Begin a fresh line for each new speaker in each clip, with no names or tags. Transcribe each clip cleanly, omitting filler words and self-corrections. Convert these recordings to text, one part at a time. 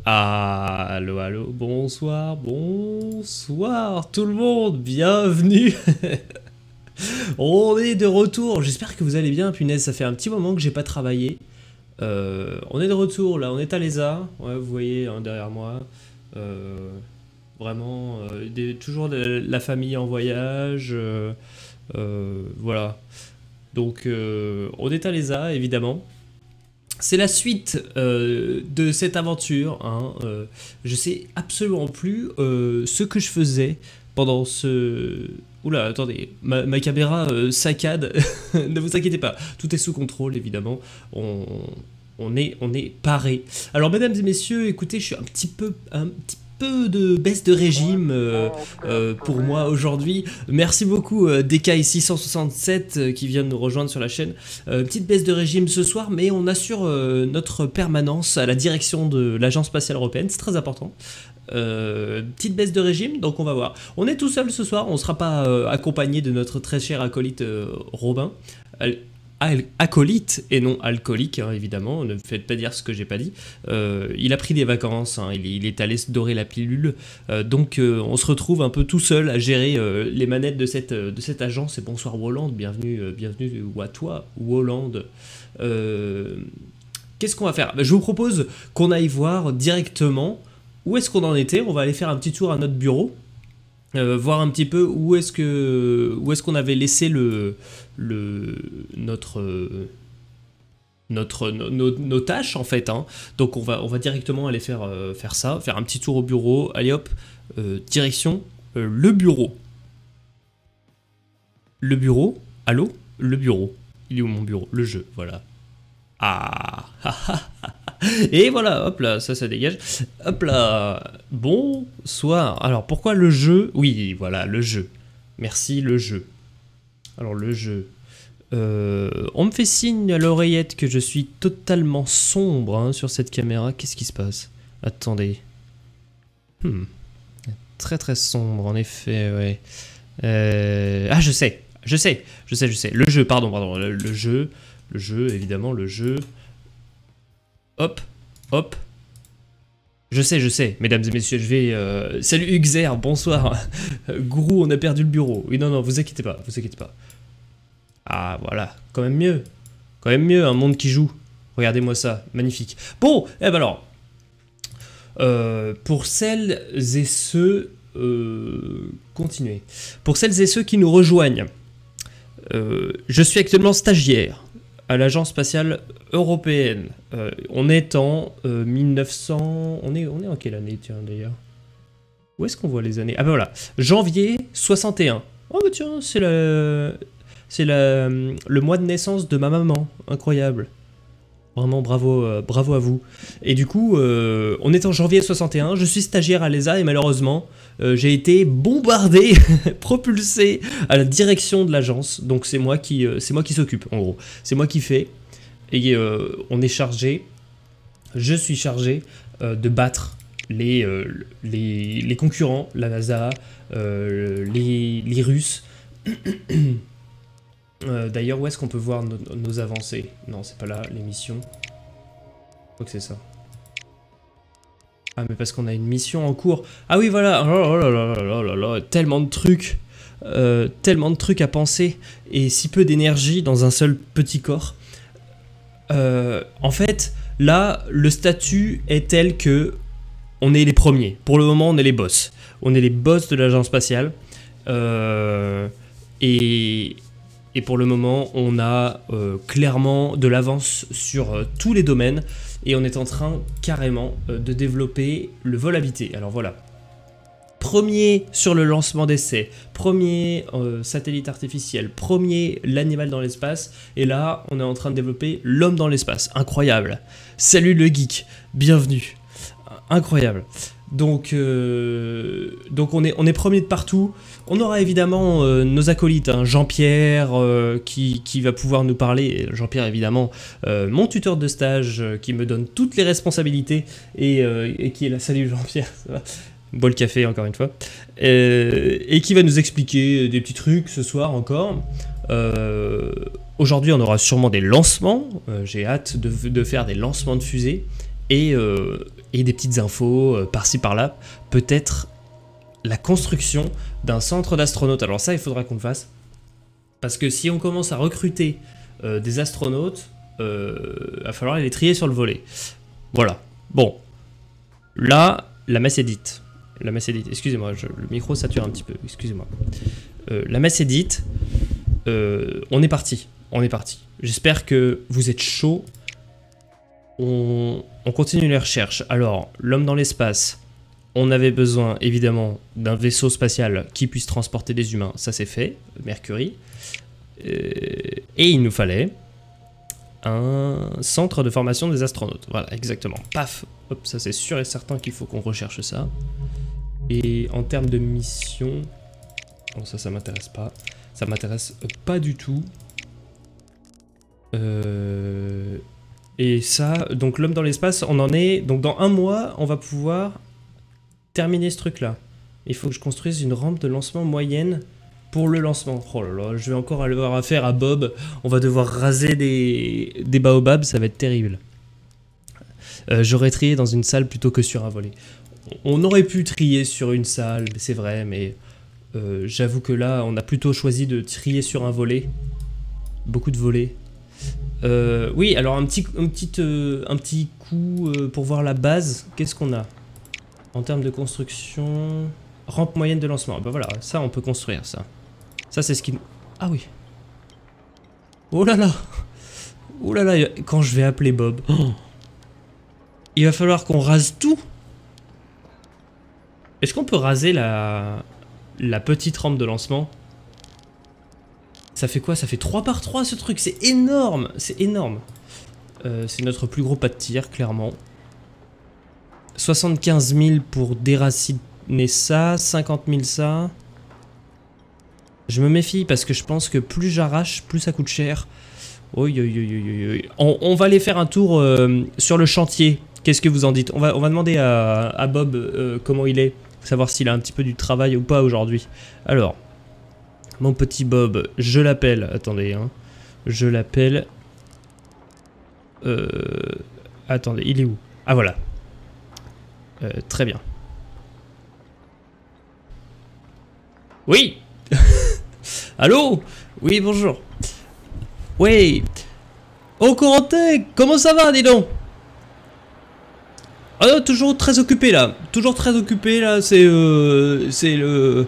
Allô, allô, bonsoir, bonsoir tout le monde, bienvenue. On est de retour, j'espère que vous allez bien, punaise, ça fait un petit moment que j'ai pas travaillé. On est de retour là, on est à l'ESA, ouais, vous voyez hein, derrière moi. Vraiment, toujours de la famille en voyage, voilà. Donc on est à l'ESA évidemment. C'est la suite de cette aventure. Hein. Je sais absolument plus ce que je faisais pendant ce... Oula, attendez, ma caméra saccade. Ne vous inquiétez pas, tout est sous contrôle évidemment. On est paré. Alors mesdames et messieurs, écoutez, je suis un petit peu de baisse de régime pour moi aujourd'hui. Merci beaucoup DKI667 qui vient de nous rejoindre sur la chaîne. Petite baisse de régime ce soir, mais on assure notre permanence à la direction de l'Agence Spatiale Européenne, c'est très important. Petite baisse de régime, donc on va voir. On est tout seul ce soir, on ne sera pas accompagné de notre très cher acolyte Robin. Acolyte et non alcoolique hein, évidemment, ne me faites pas dire ce que j'ai pas dit. Il a pris des vacances, hein, il est allé se dorer la pilule, donc on se retrouve un peu tout seul à gérer les manettes de cette agence. Et bonsoir Woland, bienvenue à toi Woland. Qu'est-ce qu'on va faire? Je vous propose qu'on aille voir directement où est-ce qu'on en était. On va aller faire un petit tour à notre bureau. Voir un petit peu où est-ce qu'on avait laissé nos tâches en fait hein. Donc on va directement aller faire ça, faire un petit tour au bureau. Allez hop, direction le bureau. Le bureau, allô? Le bureau, il est où mon bureau? Le jeu, voilà. Ah et voilà, hop là, ça dégage. Hop là, bonsoir. Alors pourquoi le jeu? Oui, voilà, le jeu. Merci, le jeu. Alors le jeu. On me fait signe à l'oreillette que je suis totalement sombre hein, sur cette caméra. Qu'est-ce qui se passe? Attendez. Très très sombre en effet, ouais. Ah je sais. Le jeu, pardon. Le jeu, évidemment, le jeu. Hop. Je sais, mesdames et messieurs, je vais... Salut Uxer, bonsoir. Gourou, on a perdu le bureau. Oui, non, vous inquiétez pas. Ah, voilà, quand même mieux, un monde qui joue. Regardez-moi ça, magnifique. Bon, eh ben alors, pour celles et ceux... continuez. Pour celles et ceux qui nous rejoignent, je suis actuellement stagiaire à l'Agence Spatiale Européenne. On est en 1900... On est en quelle année, tiens, d'ailleurs? Où est-ce qu'on voit les années? Ah ben voilà, janvier 61. Oh bah tiens, c'est le mois de naissance de ma maman. Incroyable. Vraiment, bravo à vous. Et du coup, on est en janvier 61, je suis stagiaire à l'ESA et malheureusement, j'ai été bombardé, propulsé à la direction de l'agence. Donc c'est moi qui s'occupe, en gros. C'est moi qui fais. Et on est chargé, je suis chargé de battre les concurrents, la NASA, les Russes. D'ailleurs, où est-ce qu'on peut voir nos avancées? Non, c'est pas là, l'émission. Je crois que c'est ça. Ah, mais parce qu'on a une mission en cours. Ah oui, voilà. Oh là, tellement de trucs. Tellement de trucs à penser. Et si peu d'énergie dans un seul petit corps. En fait, là, le statut est tel que on est les premiers. Pour le moment, on est les boss. On est les boss de l'agence spatiale. Et pour le moment, on a clairement de l'avance sur tous les domaines et on est en train carrément de développer le vol habité. Alors voilà, premier sur le lancement d'essai, premier satellite artificiel, premier l'animal dans l'espace et là, on est en train de développer l'homme dans l'espace. Incroyable. Salut le geek, bienvenue. Incroyable. Donc on est premier de partout. On aura évidemment nos acolytes, hein, Jean-Pierre qui va pouvoir nous parler. Jean-Pierre évidemment, mon tuteur de stage qui me donne toutes les responsabilités et qui est là. Salut Jean-Pierre, ça va? Bois le café encore une fois. Et qui va nous expliquer des petits trucs ce soir encore. Aujourd'hui on aura sûrement des lancements. J'ai hâte de faire des lancements de fusées. et des petites infos par-ci par-là. Peut-être la construction d'un centre d'astronautes. Alors ça, il faudra qu'on le fasse. Parce que si on commence à recruter des astronautes, il va falloir les trier sur le volet. Voilà. Bon. Là, la messe est dite. La messe est dite. Excusez-moi, le micro sature un petit peu. Excusez-moi. La messe est dite. On est parti. On est parti. J'espère que vous êtes chaud. On continue les recherches. Alors, l'homme dans l'espace. On avait besoin, évidemment, d'un vaisseau spatial qui puisse transporter des humains. Ça, c'est fait. Mercury. Et il nous fallait un centre de formation des astronautes. Voilà, exactement. Paf. Hop, ça, c'est sûr et certain qu'il faut qu'on recherche ça. Et en termes de mission... Bon, ça m'intéresse pas. Ça m'intéresse pas du tout. Et ça, donc l'homme dans l'espace, on en est... Donc dans un mois, on va pouvoir terminer ce truc-là. Il faut que je construise une rampe de lancement moyenne pour le lancement. Oh là là, je vais encore avoir affaire à Bob. On va devoir raser des baobabs, ça va être terrible. J'aurais trié dans une salle plutôt que sur un volet. On aurait pu trier sur une salle, c'est vrai, mais j'avoue que là, on a plutôt choisi de trier sur un volet. Beaucoup de volets. Oui, alors un petit coup pour voir la base. Qu'est-ce qu'on a en termes de construction? Rampe moyenne de lancement. Ben voilà, ça on peut construire ça. Ça c'est ce qui... Ah oui. Oh là là. Oh là là, quand je vais appeler Bob. Oh. Il va falloir qu'on rase tout. Est-ce qu'on peut raser la petite rampe de lancement? Ça fait quoi? Ça fait 3 par 3 ce truc, c'est énorme. C'est énorme. C'est notre plus gros pas de tir, clairement. 75 000 pour déraciner ça, 50 000 ça. Je me méfie parce que je pense que plus j'arrache, plus ça coûte cher. On va aller faire un tour sur le chantier. Qu'est-ce que vous en dites? On va demander à Bob comment il est. Savoir s'il a un petit peu du travail ou pas aujourd'hui. Alors, mon petit Bob, je l'appelle. Attendez, hein. Je l'appelle. Attendez, il est où? Ah voilà. Très bien. Oui. Allô? Oui, bonjour. Oui. Oh, Corentin, comment ça va, dis donc? Ah non, toujours très occupé là. Toujours très occupé là, c'est le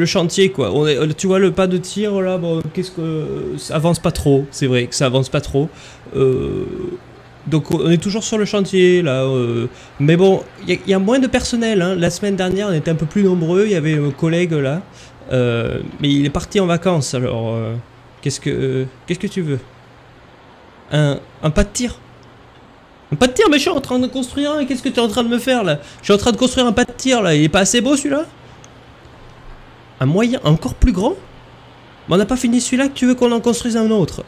chantier quoi. Tu vois le pas de tir là, bon, qu'est-ce que... Ça avance pas trop, c'est vrai que ça avance pas trop. Donc on est toujours sur le chantier là, mais bon, il y a moins de personnel, hein. La semaine dernière on était un peu plus nombreux, il y avait un collègue là, mais il est parti en vacances, alors qu'est-ce que tu veux? Un pas de tir? Un pas de tir, mais je suis en train de construire un, qu'est-ce que tu es en train de me faire là? Je suis en train de construire un pas de tir là, il est pas assez beau celui-là? Un moyen encore plus grand? Mais on n'a pas fini celui-là, que tu veux qu'on en construise un autre?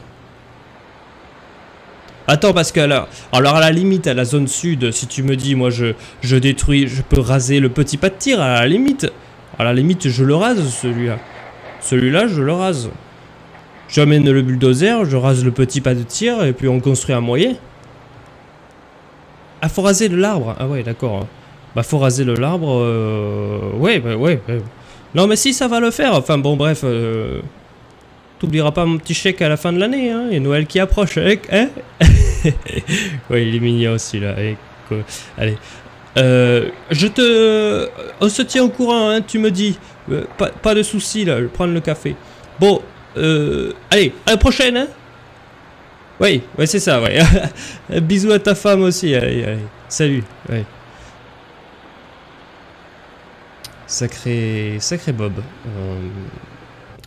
Attends, parce que alors à la limite, à la zone sud, si tu me dis, moi je détruis, je peux raser le petit pas de tir, à la limite je le rase celui-là. Celui-là, je le rase. J'amène le bulldozer, je rase le petit pas de tir, et puis on construit un moyen. Ah, faut raser de l'arbre. Ah ouais, d'accord. Bah, faut raser de l'arbre. Ouais. Non, mais si, ça va le faire. Enfin, bon, bref. T'oublieras pas mon petit chèque à la fin de l'année, hein. Il y a Noël qui approche, hein. Ouais, il est mignon aussi, là. Allez. On se tient au courant, hein, tu me dis. Pas de soucis, là. Je vais prendre le café. Bon, allez, à la prochaine, hein. Ouais, c'est ça, ouais. Bisous à ta femme aussi, allez. Salut, ouais. Sacré Bob.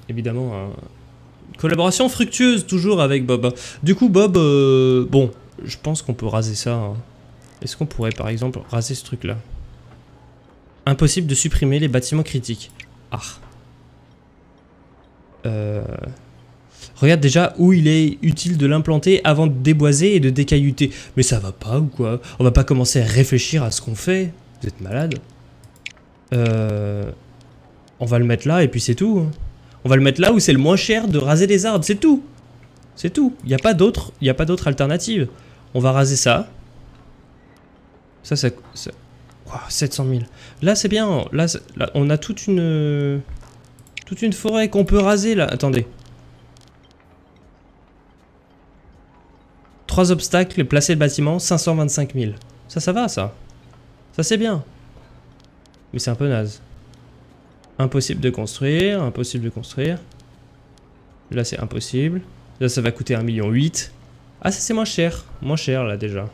Évidemment, collaboration fructueuse toujours avec Bob. Du coup, Bob, bon, je pense qu'on peut raser ça. Hein. Est-ce qu'on pourrait, par exemple, raser ce truc-là? Impossible de supprimer les bâtiments critiques. Ah. Regarde déjà où il est utile de l'implanter avant de déboiser et de décaillouter. Mais ça va pas ou quoi? On va pas commencer à réfléchir à ce qu'on fait. Vous êtes malade? On va le mettre là et puis c'est tout. On va le mettre là où c'est le moins cher de raser des arbres, c'est tout. C'est tout. Il n'y a pas d'autre alternative. On va raser ça. Ouah, 700 000. Là, c'est bien. Là, on a toute une forêt qu'on peut raser, là. Attendez. 3 obstacles, placer le bâtiment, 525 000. Ça va, ça. Ça, c'est bien. Mais c'est un peu naze. Impossible de construire, impossible de construire. Là, c'est impossible. Là, ça va coûter 1,8 million. Ah, ça, c'est moins cher. Moins cher, là, déjà.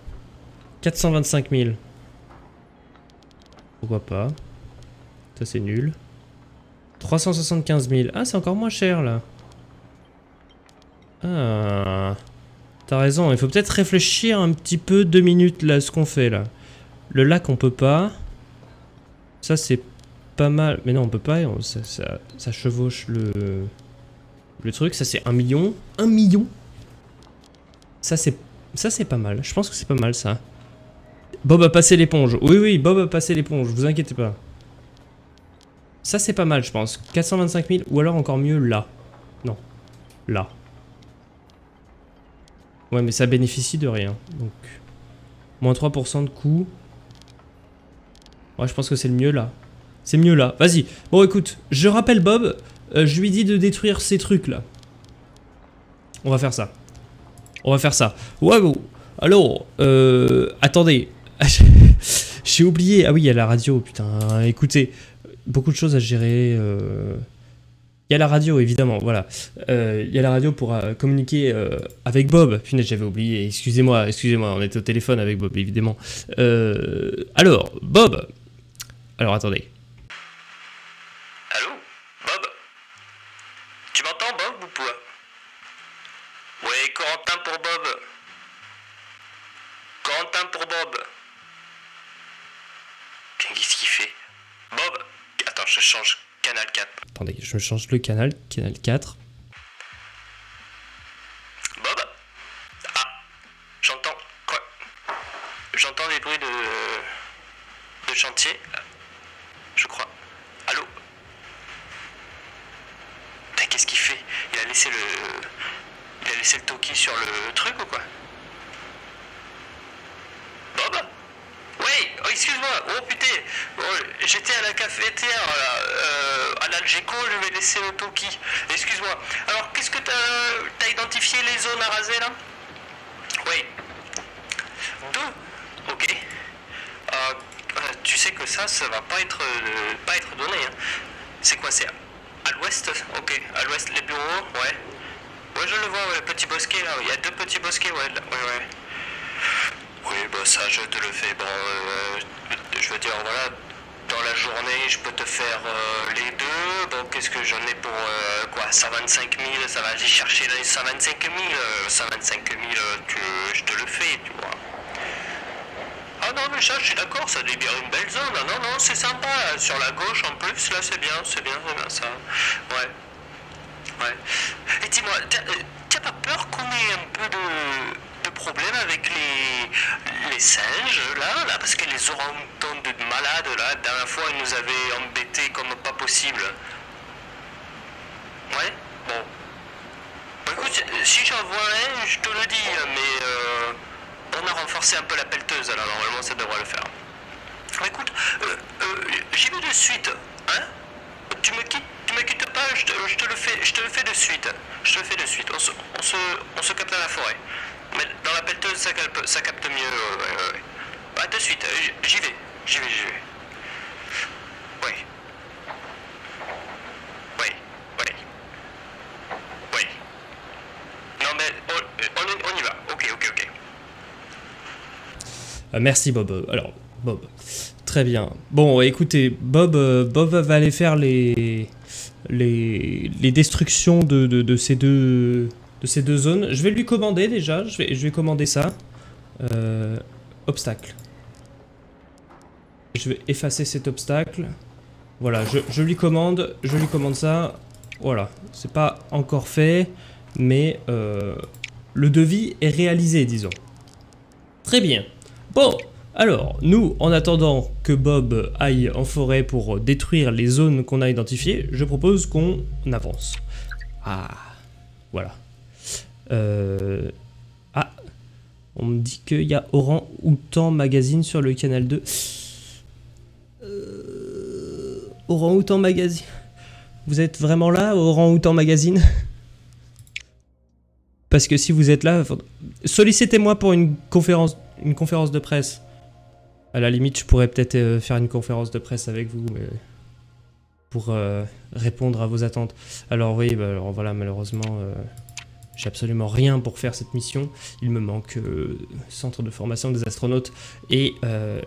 425 000. Pourquoi pas. Ça, c'est nul. 375 000. Ah, c'est encore moins cher, là. Ah... T'as raison, il faut peut-être réfléchir un petit peu 2 minutes là, ce qu'on fait là. Le lac on peut pas. Ça c'est pas mal. Mais non on peut pas, ça chevauche le truc. Ça c'est 1 million. 1 million. Ça c'est pas mal. Je pense que c'est pas mal ça. Bob a passé l'éponge. Oui, Bob a passé l'éponge, vous inquiétez pas. Ça c'est pas mal je pense. 425 000 ou alors encore mieux là. Non. Là. Ouais, mais ça bénéficie de rien. Donc, moins 3% de coût. Ouais, je pense que c'est le mieux là. C'est mieux là. Vas-y. Bon, écoute, je rappelle Bob. Je lui dis de détruire ces trucs là. On va faire ça. On va faire ça. Waouh. Alors, attendez. J'ai oublié. Ah oui, il y a la radio, putain. Écoutez, beaucoup de choses à gérer. Il y a la radio, évidemment, voilà. Il y a la radio pour communiquer avec Bob. Punaise, j'avais oublié. Excusez-moi, on était au téléphone avec Bob, évidemment. Alors, Bob. Alors, attendez.
Allô, Bob? Tu m'entends, Bob, ou pas? Ouais, Corentin pour Bob. Corentin pour Bob. Qu'est-ce qu'il fait? Bob? Attends, je change. Canal 4.
Attendez, je change le canal 4.
Bob? Ah, j'entends quoi? J'entends des bruits de chantier, je crois. Allô? Putain, qu'est-ce qu'il fait? Il a laissé le Toki sur le truc ou quoi? Bob? Oui, oh, excuse-moi, oh putain, oh, j'étais à la cafetière, à l'Algeco, je vais laisser le Toki. Excuse-moi. Alors, qu'est-ce que t'as identifié les zones à raser là? Oui. 2. Ok. Tu sais que ça va pas être donné. Hein. C'est quoi, c'est à l'ouest? Ok, à l'ouest, les bureaux, ouais. Ouais, je le vois, ouais, le petit bosquet là, il y a 2 petits bosquets, ouais, là, ouais. Oui, bah ça je te le fais. Bon, je veux dire, voilà, dans la journée, je peux te faire les 2. Bon, qu'est-ce que j'en ai pour quoi? 125 000, ça va aller chercher les 125 000. 125 000, je te le fais, tu vois. Ah non, mais ça, je suis d'accord, ça libère une belle zone. Ah, non, non, c'est sympa. Sur la gauche, en plus, là, c'est bien ça. Ouais. Ouais. Et dis-moi, t'as pas peur qu'on ait un peu de problème avec les singes, là, parce que les orang-outans de malades, là, la dernière fois, ils nous avaient embêtés comme pas possible. Ouais. Bon. Bon, écoute, si j'en vois un, je te le dis, mais on a renforcé un peu la pelleteuse, alors normalement, ça devrait le faire. Écoute, j'y vais de suite, hein? Tu me quittes pas, je te le fais de suite. Je te le fais de suite. On se capte à la forêt. Mais dans la pelleteuse, ça capte mieux. Ouais. Bah, de suite, j'y vais. Oui. Non mais, on y va. Ok.
Merci Bob. Alors, Bob. Très bien. Bon, écoutez, Bob va aller faire les destructions de ces deux zones. Je vais lui commander déjà. Je vais commander ça. Obstacle. Je vais effacer cet obstacle. Voilà, je lui commande ça. Voilà, c'est pas encore fait, mais le devis est réalisé, disons. Très bien. Bon. Alors, nous, en attendant que Bob aille en forêt pour détruire les zones qu'on a identifiées, je propose qu'on avance. Ah, voilà. Ah, on On me dit qu'il y a Orang-Outan Magazine sur le canal 2. Orang-Outan Magazine. Vous êtes vraiment là, Orang-Outan Magazine? Parce que si vous êtes là, sollicitez-moi pour une conférence de presse. À la limite, je pourrais peut-être faire une conférence de presse avec vous, mais pour répondre à vos attentes. Alors oui, bah, alors voilà, malheureusement, j'ai absolument rien pour faire cette mission. Il me manque centre de formation des astronautes et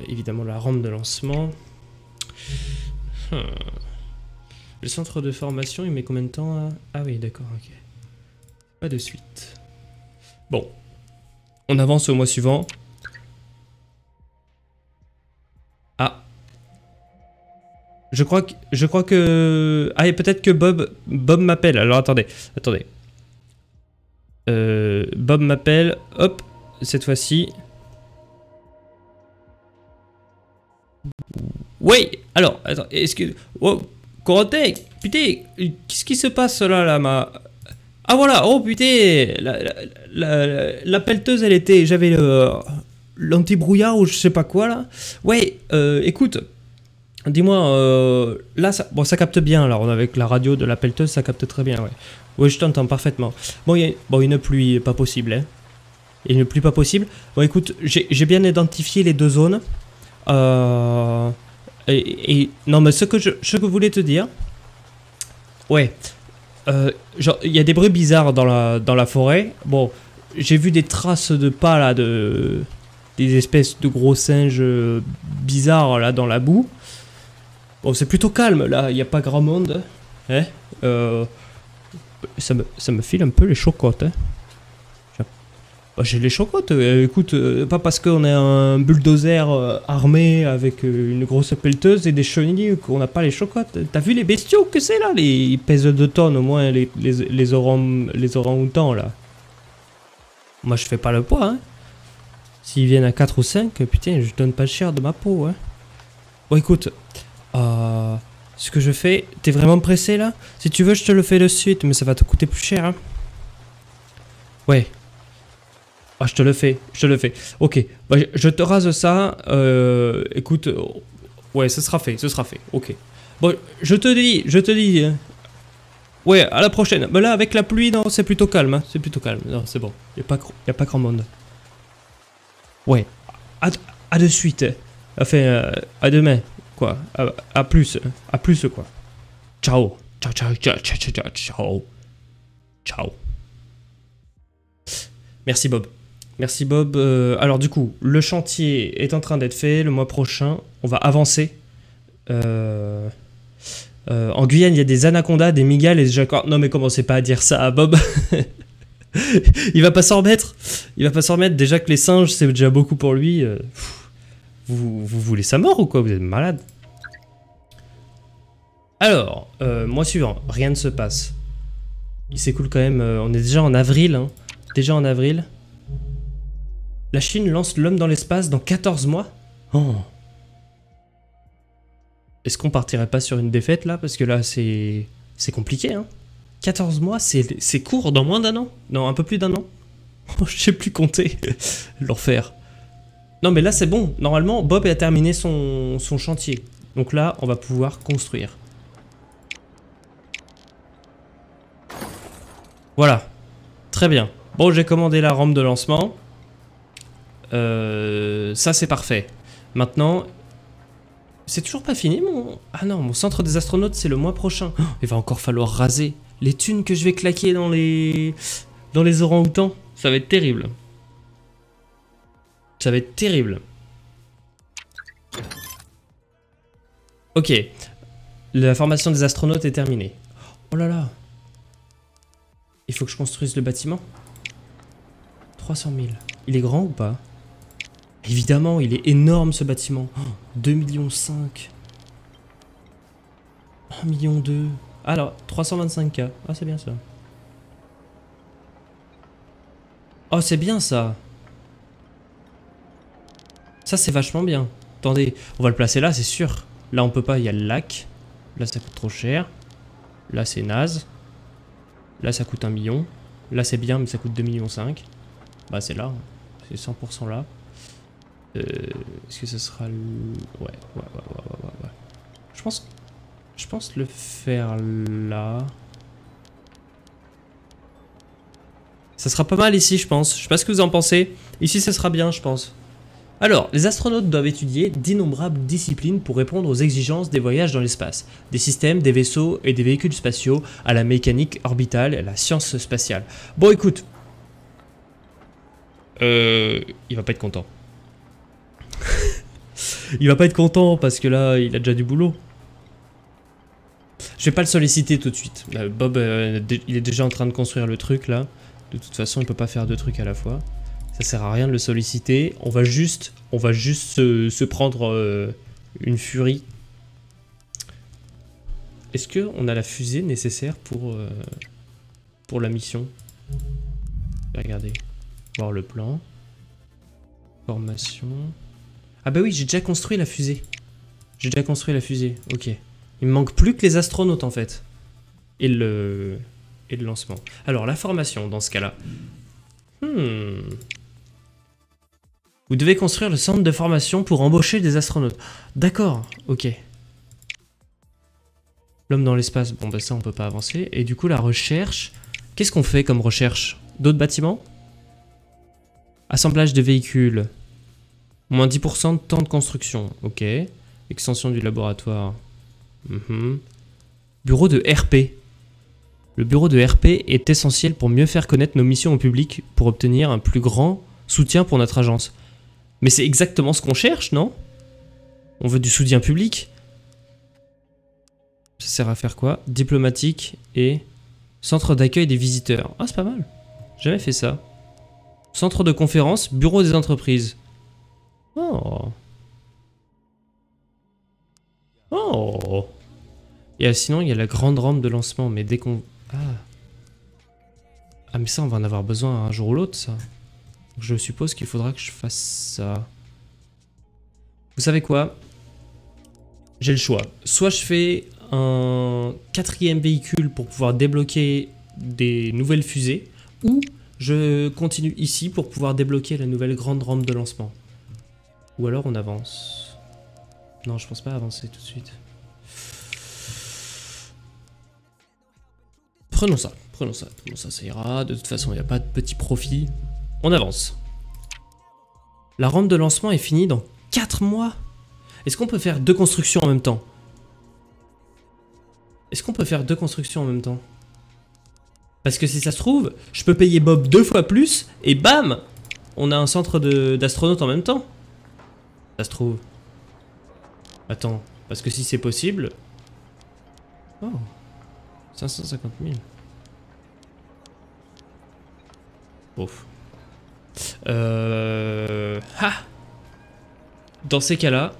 évidemment la rampe de lancement. Le centre de formation, il met combien de temps à... Ah oui, d'accord, ok. Pas de suite. Bon. On avance au mois suivant. Ah. Je crois que... Ah, et peut-être que Bob m'appelle. Alors, attendez. Bob m'appelle. Hop. Cette fois-ci. Oui. Alors, attends. Est-ce que... Oh, Corentin, putain. Qu'est-ce qui se passe là, Ah voilà. Oh, putain. La pelleteuse, elle était... J'avais l'anti-brouillard ou je sais pas quoi, là. Ouais, écoute... Dis-moi, là, ça capte bien, là, avec la radio de la pelleteuse, ça capte très bien, ouais. Ouais, je t'entends parfaitement. Bon, il y a une pluie pas possible, hein. Il y a une pluie pas possible. Bon, écoute, j'ai bien identifié les deux zones. Non, mais ce que je voulais te dire... Ouais. Genre, il y a des bruits bizarres dans la forêt. Bon, j'ai vu des traces de pas, là, des espèces de gros singes bizarres, là, dans la boue. Bon, c'est plutôt calme, là, il n'y a pas grand monde. Hein, ça me file un peu les chocottes. Hein. Bah, j'ai les chocottes, écoute, pas parce qu'on est un bulldozer armé avec une grosse pelleteuse et des chenilles qu'on n'a pas les chocottes. T'as vu les bestiaux que c'est là? Ils pèsent 2 tonnes au moins, les orang-outans là. Moi je fais pas le poids, hein. S'ils viennent à 4 ou 5, putain, je donne pas cher de ma peau, hein. Bon, écoute, ce que je fais, t'es vraiment pressé là? Si tu veux, je te le fais de suite, mais ça va te coûter plus cher, hein. Ouais. Ah, je te le fais. Ok, bah, je te rase ça. Écoute, ouais, ce sera fait. Ok. Bon, je te dis. Hein. Ouais, à la prochaine. Mais là, avec la pluie, non, c'est plutôt calme. Hein. Non, c'est bon. Y a pas grand monde. Ouais. À de suite. Enfin, à demain. Quoi. À plus. À plus, quoi. Ciao. Ciao. Merci, Bob. Alors du coup, le chantier est en train d'être fait. Le mois prochain, on va avancer. En Guyane, il y a des anacondas, des migales et des jaguars. Non mais commencez pas à dire ça à Bob. Il va pas s'en remettre. Déjà que les singes, c'est déjà beaucoup pour lui. Vous voulez sa mort ou quoi? Vous êtes malade. Alors, mois suivant, rien ne se passe. Il s'écoule quand même. On est déjà en avril. Hein. La Chine lance l'homme dans l'espace dans 14 mois. Oh. Est-ce qu'on partirait pas sur une défaite là? Parce que là c'est compliqué, hein. 14 mois, c'est court, dans moins d'un an. Non, un peu plus d'un an. Je sais plus compter. L'enfer. Non mais là c'est bon. Normalement, Bob a terminé son chantier. Donc là, on va pouvoir construire. Voilà. Très bien. Bon, j'ai commandé la rampe de lancement. Ça c'est parfait. Maintenant, c'est toujours pas fini mon... Ah non, mon centre des astronautes c'est le mois prochain. Oh, il va encore falloir raser les thunes que je vais claquer dans les orang-outans. Ça va être terrible. Ok. La formation des astronautes est terminée. Oh là là. Il faut que je construise le bâtiment. 300 000. Il est grand ou pas? Évidemment, il est énorme ce bâtiment. Oh, 2,5 millions. 1,2 million. Alors, 325K. Ah, c'est bien ça. Oh, c'est bien ça. Ça, c'est vachement bien. Attendez, on va le placer là, c'est sûr. Là, on peut pas, il y a le lac. Là, ça coûte trop cher. Là, c'est naze. Là, ça coûte 1 million. Là, c'est bien, mais ça coûte 2,5 millions. Bah, c'est là. c'est 100% là. Est-ce que ce sera le... Ouais. Je pense le faire là. Ça sera pas mal ici, je pense. Je sais pas ce que vous en pensez. Ici, ça sera bien, je pense. Alors, les astronautes doivent étudier d'innombrables disciplines pour répondre aux exigences des voyages dans l'espace. Des systèmes, des vaisseaux et des véhicules spatiaux, à la mécanique orbitale et à la science spatiale. Bon, écoute. Il va pas être content. Il va pas être content parce que là, il a déjà du boulot. Je vais pas le solliciter tout de suite. Bob, il est déjà en train de construire le truc là. De toute façon, il peut pas faire deux trucs à la fois. Ça sert à rien de le solliciter. On va juste se prendre une furie. Est-ce que on a la fusée nécessaire pour la mission? Regardez. Voir le plan. Formation. Ah bah oui, j'ai déjà construit la fusée. J'ai déjà construit la fusée. Ok. Il me manque plus que les astronautes en fait. Et le lancement. Alors la formation dans ce cas-là. Vous devez construire le centre de formation pour embaucher des astronautes. D'accord, ok. L'homme dans l'espace, bon bah ça on peut pas avancer. Et du coup la recherche, qu'est-ce qu'on fait comme recherche? D'autres bâtiments? Assemblage de véhicules. Moins 10% de temps de construction, ok. Extension du laboratoire. Bureau de RP. Le bureau de RP est essentiel pour mieux faire connaître nos missions au public, pour obtenir un plus grand soutien pour notre agence. Mais c'est exactement ce qu'on cherche, non? On veut du soutien public. Ça sert à faire quoi? Diplomatique et centre d'accueil des visiteurs. Ah, c'est pas mal. J'ai jamais fait ça. Centre de conférence, bureau des entreprises. Oh. Oh. Et sinon, il y a la grande rampe de lancement, mais dès qu'on... Ah, mais ça, on va en avoir besoin un jour ou l'autre, ça. Je suppose qu'il faudra que je fasse ça. Vous savez quoi? J'ai le choix. Soit je fais un 4e véhicule pour pouvoir débloquer des nouvelles fusées, ou je continue ici pour pouvoir débloquer la nouvelle grande rampe de lancement. Ou alors on avance. Non, je pense pas avancer tout de suite. Prenons ça, ça ira. De toute façon, il n'y a pas de petit profit. On avance. La rampe de lancement est finie dans 4 mois. Est-ce qu'on peut faire 2 constructions en même temps? Parce que si ça se trouve, je peux payer Bob 2 fois plus et bam, on a un centre d'astronautes en même temps. Ça se trouve. Attends, parce que si c'est possible... Oh, 550 000. Ouf. Dans ces cas-là,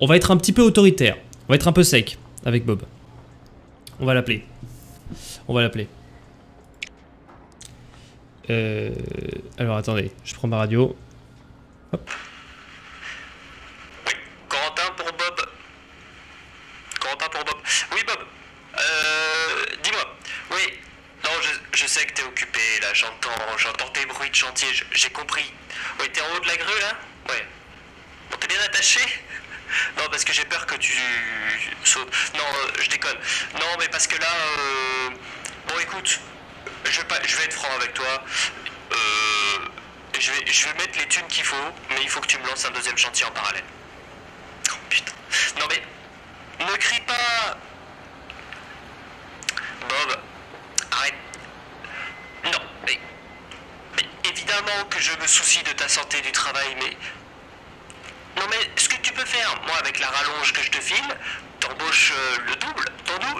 on va être un petit peu autoritaire. On va être un peu sec avec Bob. On va l'appeler. Alors attendez, je prends ma radio. Hop.
Oui, Corentin pour Bob. Oui, Bob. Dis-moi. Oui. Non, je sais que t'es occupé, là. J'entends tes bruits de chantier. J'ai compris. Oui, t'es en haut de la grue, là? Ouais. Bon, t'es bien attaché? Non, parce que j'ai peur que tu sautes. Non, je déconne. Non, mais parce que là... Bon, écoute, je vais être franc avec toi. Je vais mettre les thunes qu'il faut, mais il faut que tu me lances un 2e chantier en parallèle. Oh, putain. Non, mais... Ne crie pas. Bob, arrête. Non, mais évidemment que je me soucie de ta santé du travail, mais... Non mais ce que tu peux faire, moi avec la rallonge que je te file, t'embauches le double,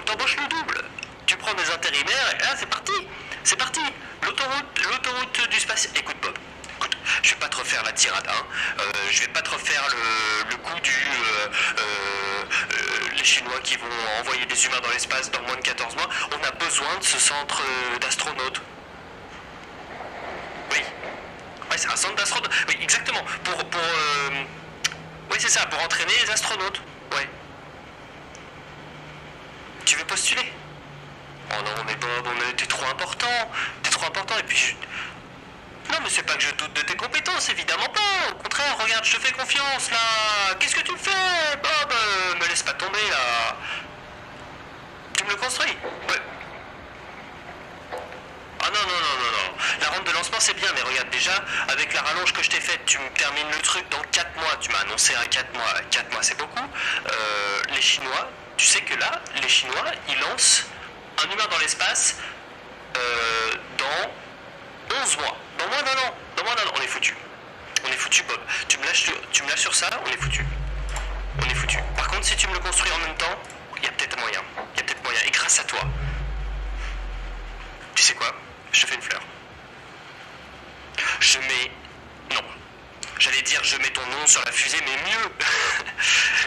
t'embauches le double. Tu prends des intérimaires et là c'est parti. C'est parti. L'autoroute du spatial. Écoute Bob, écoute, je vais pas te refaire la tirade, hein. Je vais pas te refaire le coup les Chinois qui vont envoyer des humains dans l'espace dans moins de 14 mois. On a besoin de ce centre d'astronautes. Oui. Ouais, c'est un centre d'astronautes. Oui, exactement. Oui, c'est ça, pour entraîner les astronautes. Ouais. Tu veux postuler? Oh non, mais Bob, t'es trop important. Et puis Non, mais c'est pas que je doute confiance, évidemment pas. Au contraire, regarde, je te fais confiance, là. Qu'est-ce que tu me fais, Bob? Me laisse pas tomber, là. Tu me le construis? Ouais. Ah non, non, non, non, non. La rampe de lancement, c'est bien, mais regarde, déjà, avec la rallonge que je t'ai faite, tu me termines le truc dans 4 mois. Tu m'as annoncé à 4 mois. 4 mois, c'est beaucoup. Les Chinois, tu sais que là, les Chinois, ils lancent un humain dans l'espace dans 11 mois. Dans moins d'un an. Dans moins d'un an. On est foutu. On est foutu, Bob. Tu me lâches sur ça, on est foutu. On est foutu. Par contre, si tu me le construis en même temps, il y a peut-être moyen. Il y a peut-être moyen. Et grâce à toi. Tu sais quoi? Je te fais une fleur. Je mets... Non. J'allais dire je mets ton nom sur la fusée, mais mieux.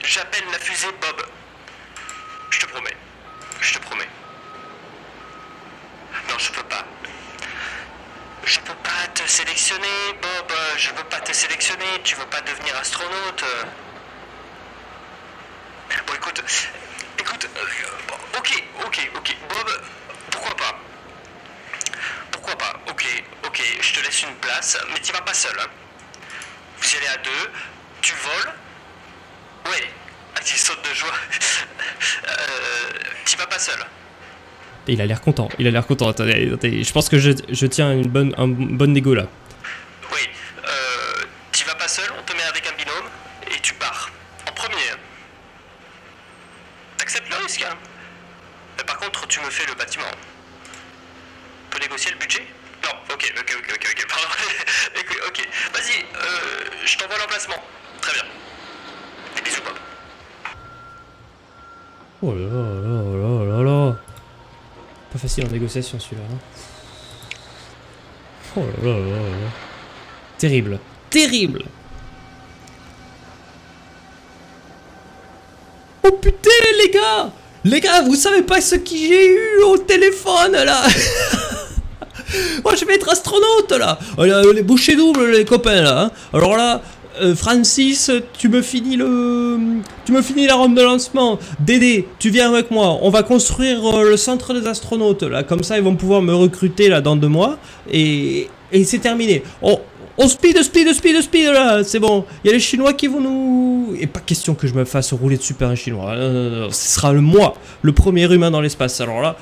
J'appelle la fusée Bob. Je te promets. Je te promets. Non, je peux pas. Je peux pas te sélectionner, Bob. Je veux pas te sélectionner. Tu veux pas devenir astronaute. Bon, écoute. Ok. Bob, pourquoi pas? Pourquoi pas? Ok, je te laisse une place, mais tu vas pas seul. Hein. Vous y allez à deux, tu voles. Ouais, tu sautes de joie. Tu vas pas seul.
Il a l'air content, Attendez, je pense que je tiens un bon négo là.
Oui, tu vas pas seul, on te met avec un binôme et tu pars. En premier. T'acceptes le risque, hein. Mais par contre, tu me fais le bâtiment. On peut négocier le budget? Non, ok, pardon. Ok, vas-y, je t'envoie l'emplacement. Très bien. Des bisous, Bob.
Oh là. Pas facile en négociation celui-là. Hein. Oh là. Terrible. Oh putain les gars, vous savez pas ce que j'ai eu au téléphone là. Moi je vais être astronaute là. Les bouchées doubles les copains là. Hein. Alors là, Francis, tu me finis la rampe de lancement. Dédé, tu viens avec moi. On va construire le centre des astronautes là. Comme ça ils vont pouvoir me recruter là dans 2 mois. Et c'est terminé. On speed là, c'est bon. Il y a les Chinois qui vont nous... Et pas question que je me fasse rouler dessus par un Chinois. Non. Ce sera moi, le premier humain dans l'espace. Alors là,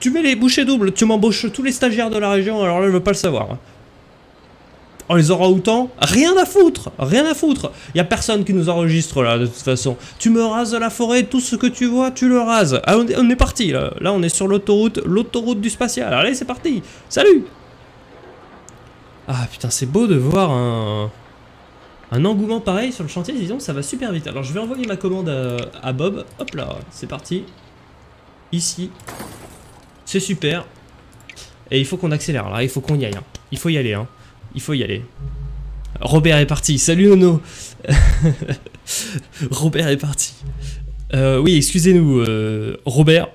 tu mets les bouchées doubles, tu m'embauches tous les stagiaires de la région, alors là, je veux pas le savoir. On les aura autant? Rien à foutre. Il y a personne qui nous enregistre là, de toute façon. Tu me rases la forêt, tout ce que tu vois, tu le rases. Ah, on est parti là. Là, on est sur l'autoroute du spatial. Allez, c'est parti. Salut. Ah putain, c'est beau de voir un engouement pareil sur le chantier, disons, ça va super vite. Alors je vais envoyer ma commande à Bob, hop là, c'est parti. Ici, c'est super. Et il faut qu'on accélère là, il faut qu'on y aille. Hein. Il faut y aller, hein. Il faut y aller. Robert est parti, salut Nono. Robert est parti. Oui, excusez-nous, Robert,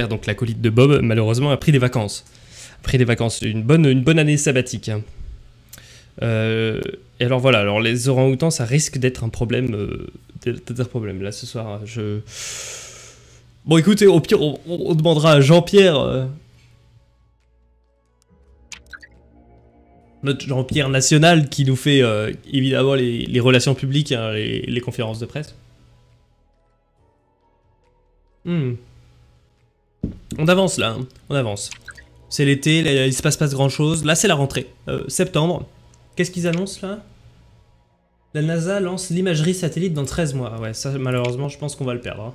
donc l'acolyte de Bob, malheureusement a pris des vacances. Une bonne année sabbatique. Et alors voilà, alors les orang-outans, ça risque d'être un problème. Là ce soir, Bon écoutez, au pire, on demandera à Jean-Pierre. Notre Jean-Pierre national qui nous fait évidemment les relations publiques, hein, les conférences de presse. On avance là, hein. On avance. C'est l'été, il se passe pas grand chose. Là, c'est la rentrée. Septembre. Qu'est-ce qu'ils annoncent là? La NASA lance l'imagerie satellite dans 13 mois. Ouais, ça, malheureusement, je pense qu'on va le perdre. Hein.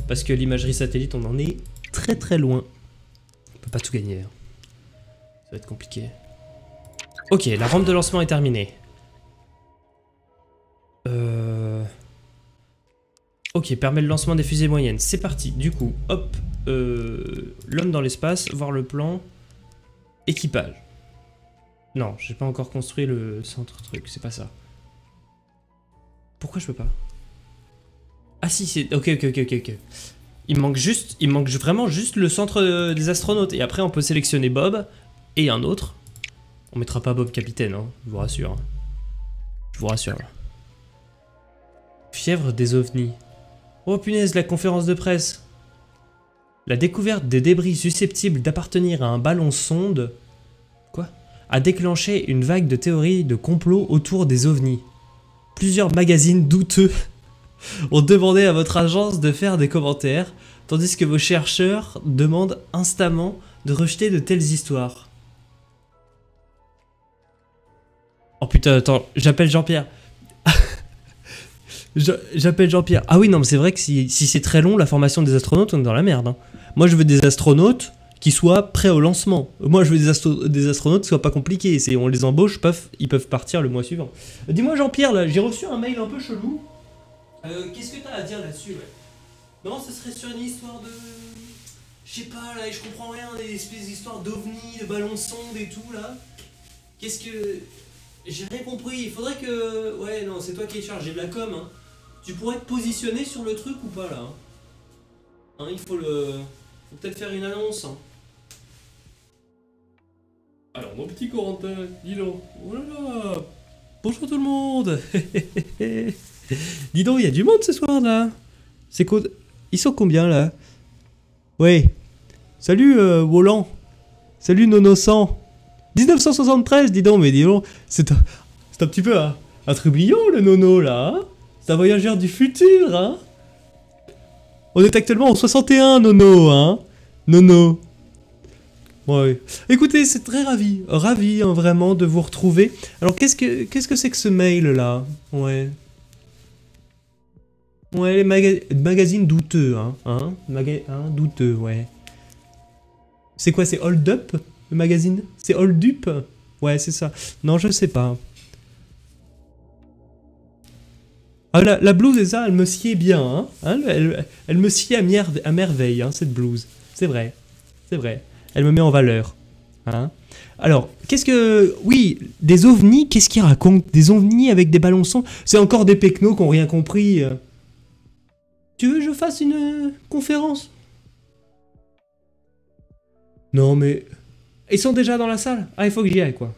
Parce que l'imagerie satellite, on en est très loin. On peut pas tout gagner. Hein. Ça va être compliqué. Ok, la rampe de lancement est terminée. Ok, permet le lancement des fusées moyennes. C'est parti. Du coup, hop. L'homme dans l'espace, voir le plan. Équipage. Non, j'ai pas encore construit le centre truc, c'est pas ça. Pourquoi je peux pas? Ah si, c'est... Ok. Il manque vraiment juste le centre des astronautes. Et après, on peut sélectionner Bob et un autre. On mettra pas Bob capitaine, hein, je vous rassure. Je vous rassure. Fièvre des ovnis. Oh punaise, la conférence de presse. La découverte des débris susceptibles d'appartenir à un ballon sonde. Quoi? a déclenché une vague de théories de complot autour des ovnis. Plusieurs magazines douteux ont demandé à votre agence de faire des commentaires, tandis que vos chercheurs demandent instamment de rejeter de telles histoires. Oh putain, attends, j'appelle Jean-Pierre. J'appelle Jean-Pierre. Ah oui, non, mais c'est vrai que si c'est très long, la formation des astronautes, on est dans la merde. Hein. Moi, je veux des astronautes qui soient prêts au lancement. Moi, je veux des astronautes qui soient pas compliqués. On les embauche, ils peuvent partir le mois suivant. Dis-moi, Jean-Pierre, là, j'ai reçu un mail un peu chelou. Qu'est-ce que t'as à dire là-dessus, ouais? Non, ce serait sur une histoire de... Je sais pas, là, je comprends rien, des espèces d'histoires d'ovnis, de ballons sondes et tout, là. Qu'est-ce que... J'ai rien compris, il faudrait que... Ouais, non, c'est toi qui es chargé de la com, hein. Tu pourrais te positionner sur le truc ou pas, là, hein, il faut peut-être faire une annonce, hein. Alors, mon petit Corentin, dis donc. Oh là là. Bonjour tout le monde. Dis donc, il y a du monde ce soir, là. C'est quoi? Ils sont combien, là? Ouais. Salut, Volant. Salut, Nono100. 1973, dis donc, mais dis donc. C'est un petit peu un trublion, le Nono, là. Hein, c'est un voyageur du futur, hein. On est actuellement en 61, Nono, hein. Nono. Ouais. Écoutez, c'est très ravi hein, vraiment de vous retrouver. Alors qu'est-ce que c'est que ce mail là? Ouais. Ouais, les magazines douteux, hein, douteux, ouais. C'est quoi, c'est Hold Up, le magazine? C'est Hold Up? Ouais, c'est ça. Non, je sais pas. Ah, la blouse, et ça, elle me sied bien, hein. Elle me sied à merveille, hein, cette blouse. C'est vrai, c'est vrai. Elle me met en valeur. Hein. Alors, qu'est-ce que... Oui, des ovnis, qu'est-ce qu'ils racontent? Des ovnis avec des ballons sondes? C'est encore des pecnos qui n'ont rien compris. Tu veux que je fasse une conférence? Non, mais... Ils sont déjà dans la salle? Ah, il faut que j'y aille, quoi.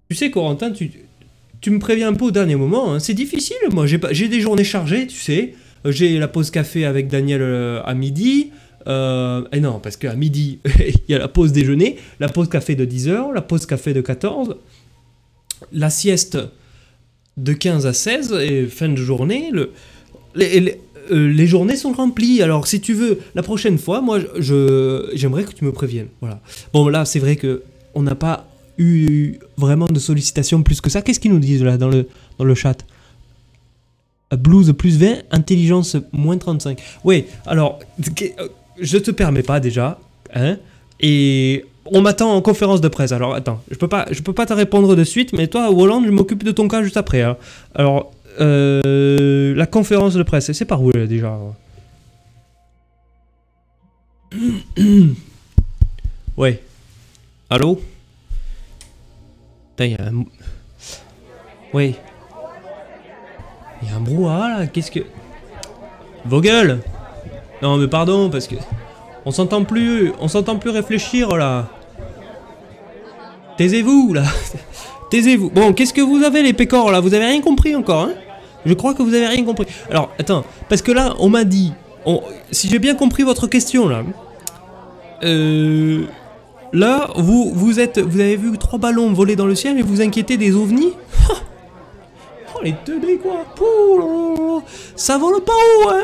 Tu sais, Corentin, tu me préviens un peu au dernier moment. Hein. C'est difficile, moi. J'ai des journées chargées, tu sais. J'ai la pause café avec Daniel à midi... et non, parce qu'à midi, il y a la pause déjeuner, la pause café de 10h, la pause café de 14, la sieste de 15 à 16, et fin de journée, les journées sont remplies. Alors, si tu veux, la prochaine fois, moi, j'aimerais que tu me préviennes. Voilà. Bon, là, c'est vrai qu'on n'a pas eu vraiment de sollicitations plus que ça. Qu'est-ce qu'ils nous disent, là, dans le chat? Blues plus 20, intelligence moins 35. Oui, alors... Je te permets pas déjà, hein, et on m'attend en conférence de presse. Alors attends, je peux pas te répondre de suite, mais toi, Hollande, je m'occupe de ton cas juste après. Hein. Alors, la conférence de presse, c'est par où là, déjà? Ouais. Allô? Putain, il y a un... Ouais. Il y a un brouhaha là, qu'est-ce que... Vos gueules! Non mais pardon, parce que... On s'entend plus réfléchir là. Taisez-vous là. Taisez-vous. Bon, qu'est-ce que vous avez les pécores là? Vous avez rien compris encore, hein? Je crois que vous avez rien compris. Alors, attends, parce que là, on m'a dit... Si j'ai bien compris votre question là... Là, vous avez vu 3 ballons voler dans le ciel et vous inquiétez des ovnis? Oh, les teubés quoi. Pouh, ça vole pas haut, hein.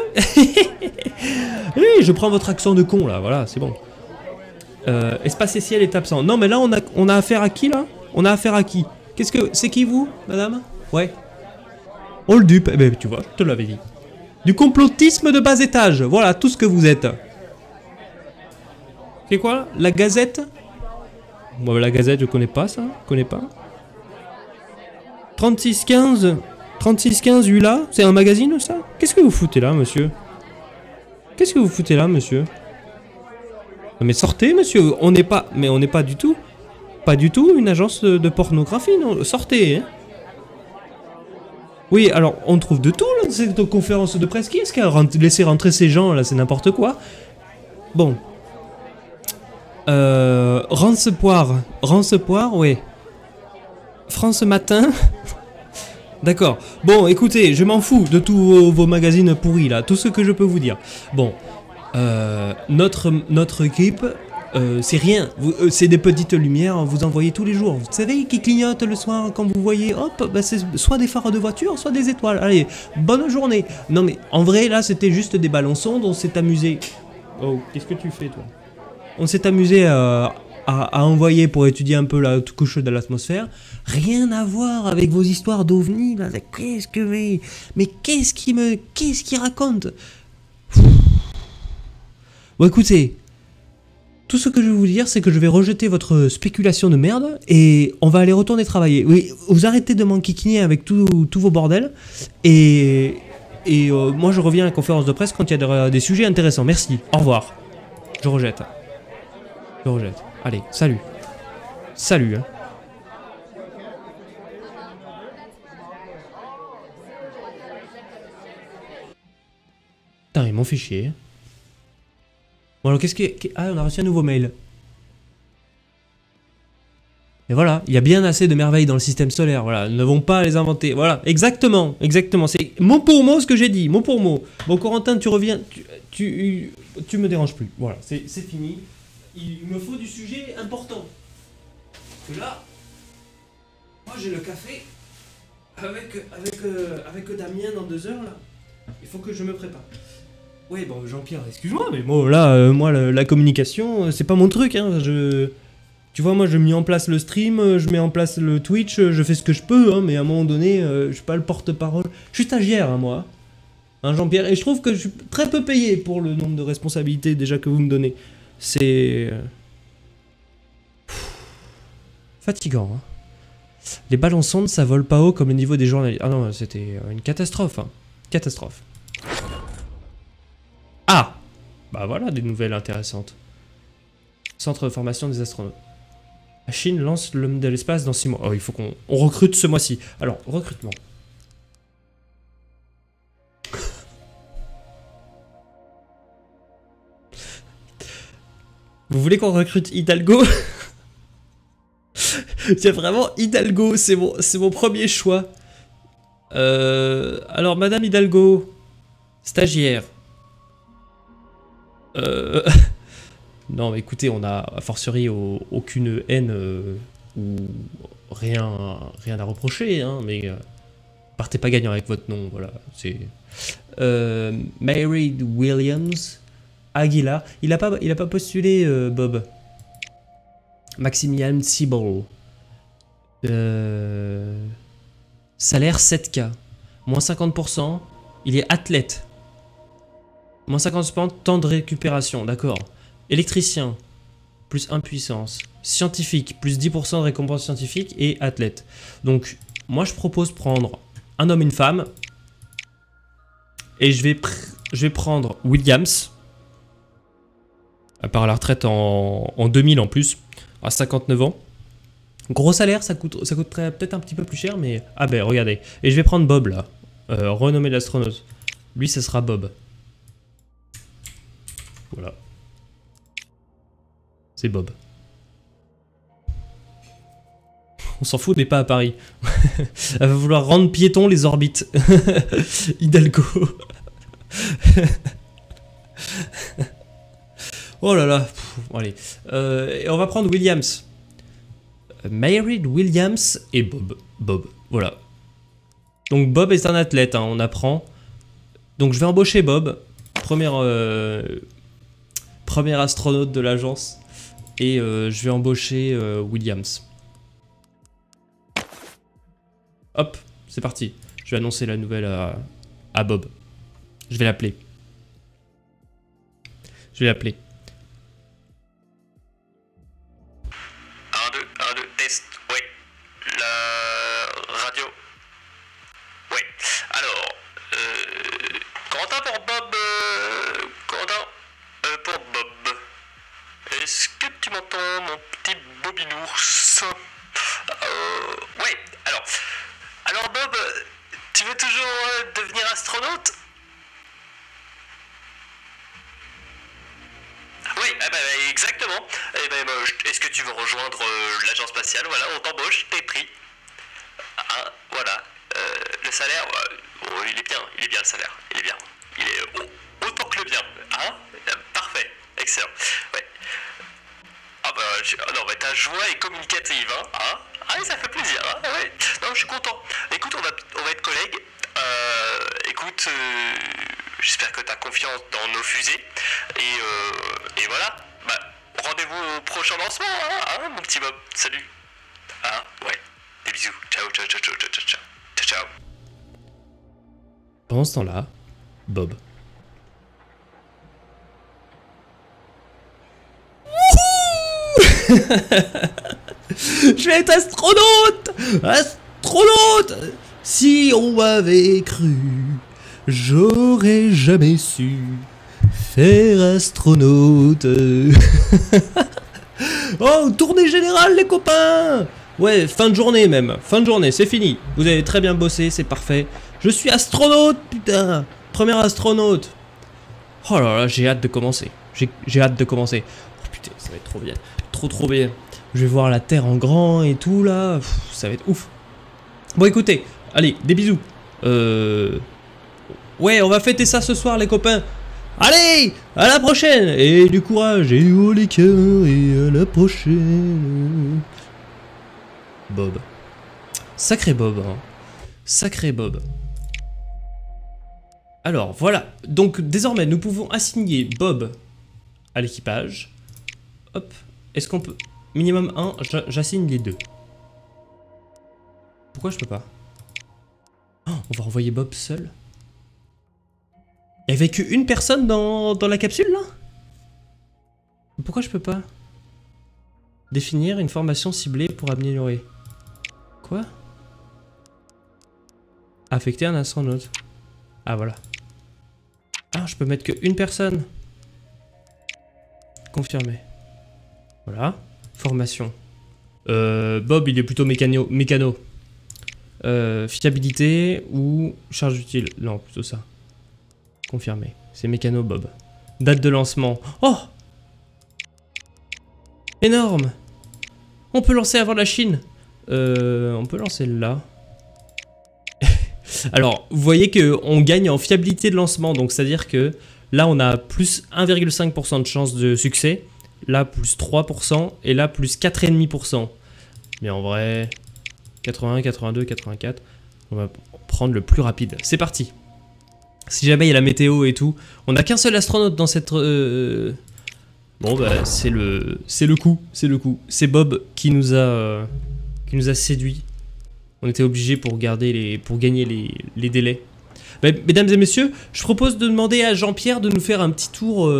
Oui, je prends votre accent de con là, voilà, c'est bon. Espace et ciel est absent. Non mais là on a affaire à qui là? On a affaire à qui? Qu'est-ce que... C'est qui vous, madame? Ouais. Hold up, eh ben tu vois, je te l'avais dit. Du complotisme de bas étage, voilà tout ce que vous êtes. C'est quoi? La Gazette? Moi la Gazette je connais pas ça, je connais pas. 3615 ULA, c'est un magazine ça? Qu'est-ce que vous foutez là, monsieur? Qu'est-ce que vous foutez là, monsieur? Non mais sortez, monsieur, on n'est pas du tout une agence de pornographie, non? Sortez, hein? Oui, alors, on trouve de tout, là, dans cette conférence de presse. Qui est-ce qui a laissé rentrer ces gens, là? C'est n'importe quoi. Bon. Rance Poire, ouais. France Matin. D'accord. Bon, écoutez, je m'en fous de tous vos magazines pourris, là. Tout ce que je peux vous dire. Bon. Notre équipe C'est rien, c'est des petites lumières, vous en voyez tous les jours. Vous savez qui clignote le soir quand vous voyez, hop, bah c'est soit des phares de voiture, soit des étoiles. Allez, bonne journée. Non mais en vrai là c'était juste des ballons sondes, on s'est amusé. Oh, qu'est-ce que tu fais toi? On s'est amusé à envoyer pour étudier un peu la couche de l'atmosphère. Rien à voir avec vos histoires d'ovnis là. Qu'est-ce que mais qu'est-ce qui raconte? Bon écoutez. Tout ce que je vais vous dire, c'est que je vais rejeter votre spéculation de merde et on va aller retourner travailler. Oui, vous arrêtez de m'enquiquiner avec tous vos bordels et moi je reviens à la conférence de presse quand il y a des sujets intéressants. Merci, au revoir. Je rejette. Je rejette. Allez, salut. Salut. Hein. Putain, ils m'ont fait chier. Bon alors qu'est-ce que... Ah, on a reçu un nouveau mail. Et voilà, il y a bien assez de merveilles dans le système solaire, voilà, nous n'avons pas à les inventer, voilà, exactement, c'est mot pour mot ce que j'ai dit, mot pour mot. Bon Corentin, tu reviens, tu me déranges plus, voilà, c'est fini. Il me faut du sujet important. Parce que là, moi j'ai le café avec Damien dans 2 heures là, il faut que je me prépare. Ouais, bon, Jean-Pierre, excuse-moi, mais bon, là, moi, la communication, c'est pas mon truc, hein, Tu vois, moi, je mets en place le stream, je mets en place le Twitch, je fais ce que je peux, hein, mais à un moment donné, je suis pas le porte-parole. Je suis stagiaire, hein, moi, hein, Jean-Pierre, et je trouve que je suis très peu payé pour le nombre de responsabilités, déjà, que vous me donnez. C'est... fatigant, hein. Les ballons sondes, ça vole pas haut comme le niveau des journalistes. Ah non, c'était une catastrophe, hein. Catastrophe. Ah! Bah voilà des nouvelles intéressantes. Centre de formation des astronautes. La Chine lance l'homme de l'espace dans 6 mois. Oh, il faut qu'on recrute ce mois-ci. Alors, recrutement. Vous voulez qu'on recrute Hidalgo? C'est vraiment Hidalgo, c'est mon premier choix. Alors, Madame Hidalgo, stagiaire. Non, mais écoutez, on a a fortiori aucune haine ou rien à reprocher, hein, mais partez pas gagnant avec votre nom, voilà. C'est Mary Williams Aguilar. Il a pas postulé, Bob. Maximilian Seabull. Salaire 7K. Moins 50%. Il est athlète. Moins 50% temps de récupération, d'accord. Électricien, plus 1 puissance. Scientifique, plus 10% de récompense scientifique. Et athlète. Donc, moi je propose prendre un homme et une femme. Et je vais prendre Williams. À part la retraite en 2000 en plus. À 59 ans. Gros salaire, ça coûterait peut-être un petit peu plus cher, mais... Ah ben, regardez. Et je vais prendre Bob, là. Renommé d'astronaute. Lui, ce sera Bob. Voilà. C'est Bob. On s'en fout, on n'est pas à Paris. Elle va vouloir rendre piéton les orbites. Hidalgo. Oh là là. Pff, bon, allez. Et on va prendre Williams. Married Williams et Bob. Bob, voilà. Donc Bob est un athlète, hein, on apprend. Donc je vais embaucher Bob. Premier astronaute de l'agence. Et je vais embaucher Williams. Hop, c'est parti. Je vais annoncer la nouvelle à Bob. Je vais l'appeler. Je vais l'appeler.
1, 2, test. Oui. La radio. Oui. Alors, Quentin pour Bob. Quentin pour Bob. Est-ce que tu m'entends, mon petit Bobinours? Oui. Alors Bob, tu veux toujours devenir astronaute? Oui, exactement. Est-ce que tu veux rejoindre l'agence spatiale? Voilà, on t'embauche, t'es pris. Ah, voilà. Le salaire, oh, il est bien le salaire. Il est bien. Il est autant que le bien. Ah, parfait, excellent. Ouais. bah, non, mais ta joie est communicative, hein. Ah oui, ça fait plaisir, hein. Ouais. Non, je suis content. Écoute, on va être collègues. Écoute, j'espère que tu as confiance dans nos fusées. Et voilà. Bah, rendez-vous au prochain lancement, hein, mon petit Bob. Salut. Ah, ouais. Des bisous. Ciao, ciao, ciao, ciao, ciao, ciao. Ciao, ciao.
Pendant ce temps-là, Bob. Je vais être astronaute! Astronaute! Si on m'avait cru, j'aurais jamais su faire astronaute. Oh, tournée générale les copains! Ouais, fin de journée même. Fin de journée, c'est fini. Vous avez très bien bossé, c'est parfait. Je suis astronaute, putain! Premier astronaute. Oh là là, j'ai hâte de commencer. J'ai hâte de commencer. Oh putain, ça va être trop bien. Trop bien. Je vais voir la Terre en grand et tout là. Pff, ça va être ouf. Bon écoutez, allez, des bisous. Ouais, on va fêter ça ce soir les copains. Allez, à la prochaine. Et du courage. Et haut les cœurs. Et à la prochaine. Bob. Sacré Bob, hein. Sacré Bob. Alors voilà. Donc désormais nous pouvons assigner Bob à l'équipage. Hop. Est-ce qu'on peut... Minimum 1, j'assigne les 2. Pourquoi je peux pas? Oh, on va envoyer Bob seul. Il n'y avait qu'une personne dans la capsule là? Pourquoi je peux pas? Définir une formation ciblée pour améliorer. Quoi? Affecter un astronaute. Ah voilà. Ah, je peux mettre qu'une personne. Confirmé. Voilà. Formation. Bob, il est plutôt mécano. Fiabilité ou charge utile. Non, plutôt ça. Confirmé. C'est mécano, Bob. Date de lancement. Oh! Énorme! On peut lancer avant la Chine. On peut lancer là. Alors, vous voyez qu'on gagne en fiabilité de lancement. Donc, c'est-à-dire que là, on a plus 1,5% de chance de succès. Là, plus 3%. Et là, plus 4,5%. Mais en vrai, 81, 82, 84. On va prendre le plus rapide. C'est parti. Si jamais il y a la météo et tout. On n'a qu'un seul astronaute dans cette... Bon, bah, c'est le coup. C'est le coup. C'est Bob qui nous a séduit. On était obligé pour gagner les délais. Bah, mesdames et messieurs, je propose de demander à Jean-Pierre de nous faire un petit tour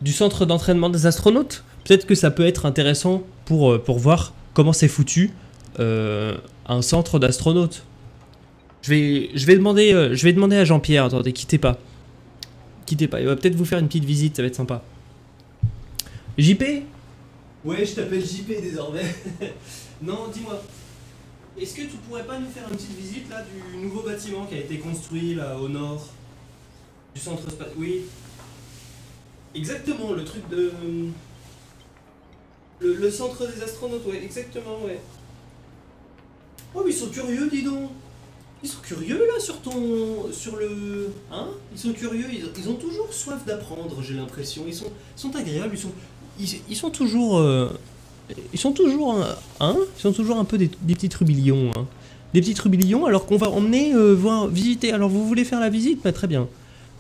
du centre d'entraînement des astronautes. Peut-être que ça peut être intéressant pour voir comment c'est foutu un centre d'astronautes. Je vais demander à Jean-Pierre. Attendez, quittez pas. Quittez pas, il va peut-être vous faire une petite visite, ça va être sympa. JP? Ouais, je t'appelle JP désormais. Non, dis-moi. Est-ce que tu pourrais pas nous faire une petite visite là du nouveau bâtiment qui a été construit là au nord du centre spatial? Oui. Exactement, le truc de... Le centre des astronautes, ouais, exactement, ouais. Oh, mais ils sont curieux, dis donc. Ils sont curieux là sur le... Hein? Ils sont curieux, ils ont toujours soif d'apprendre, j'ai l'impression. Ils sont agréables, ils sont toujours... Ils sont toujours un peu des petits trublions, hein. Des petits trublions, alors qu'on va emmener visiter. Alors vous voulez faire la visite? Bah, très bien.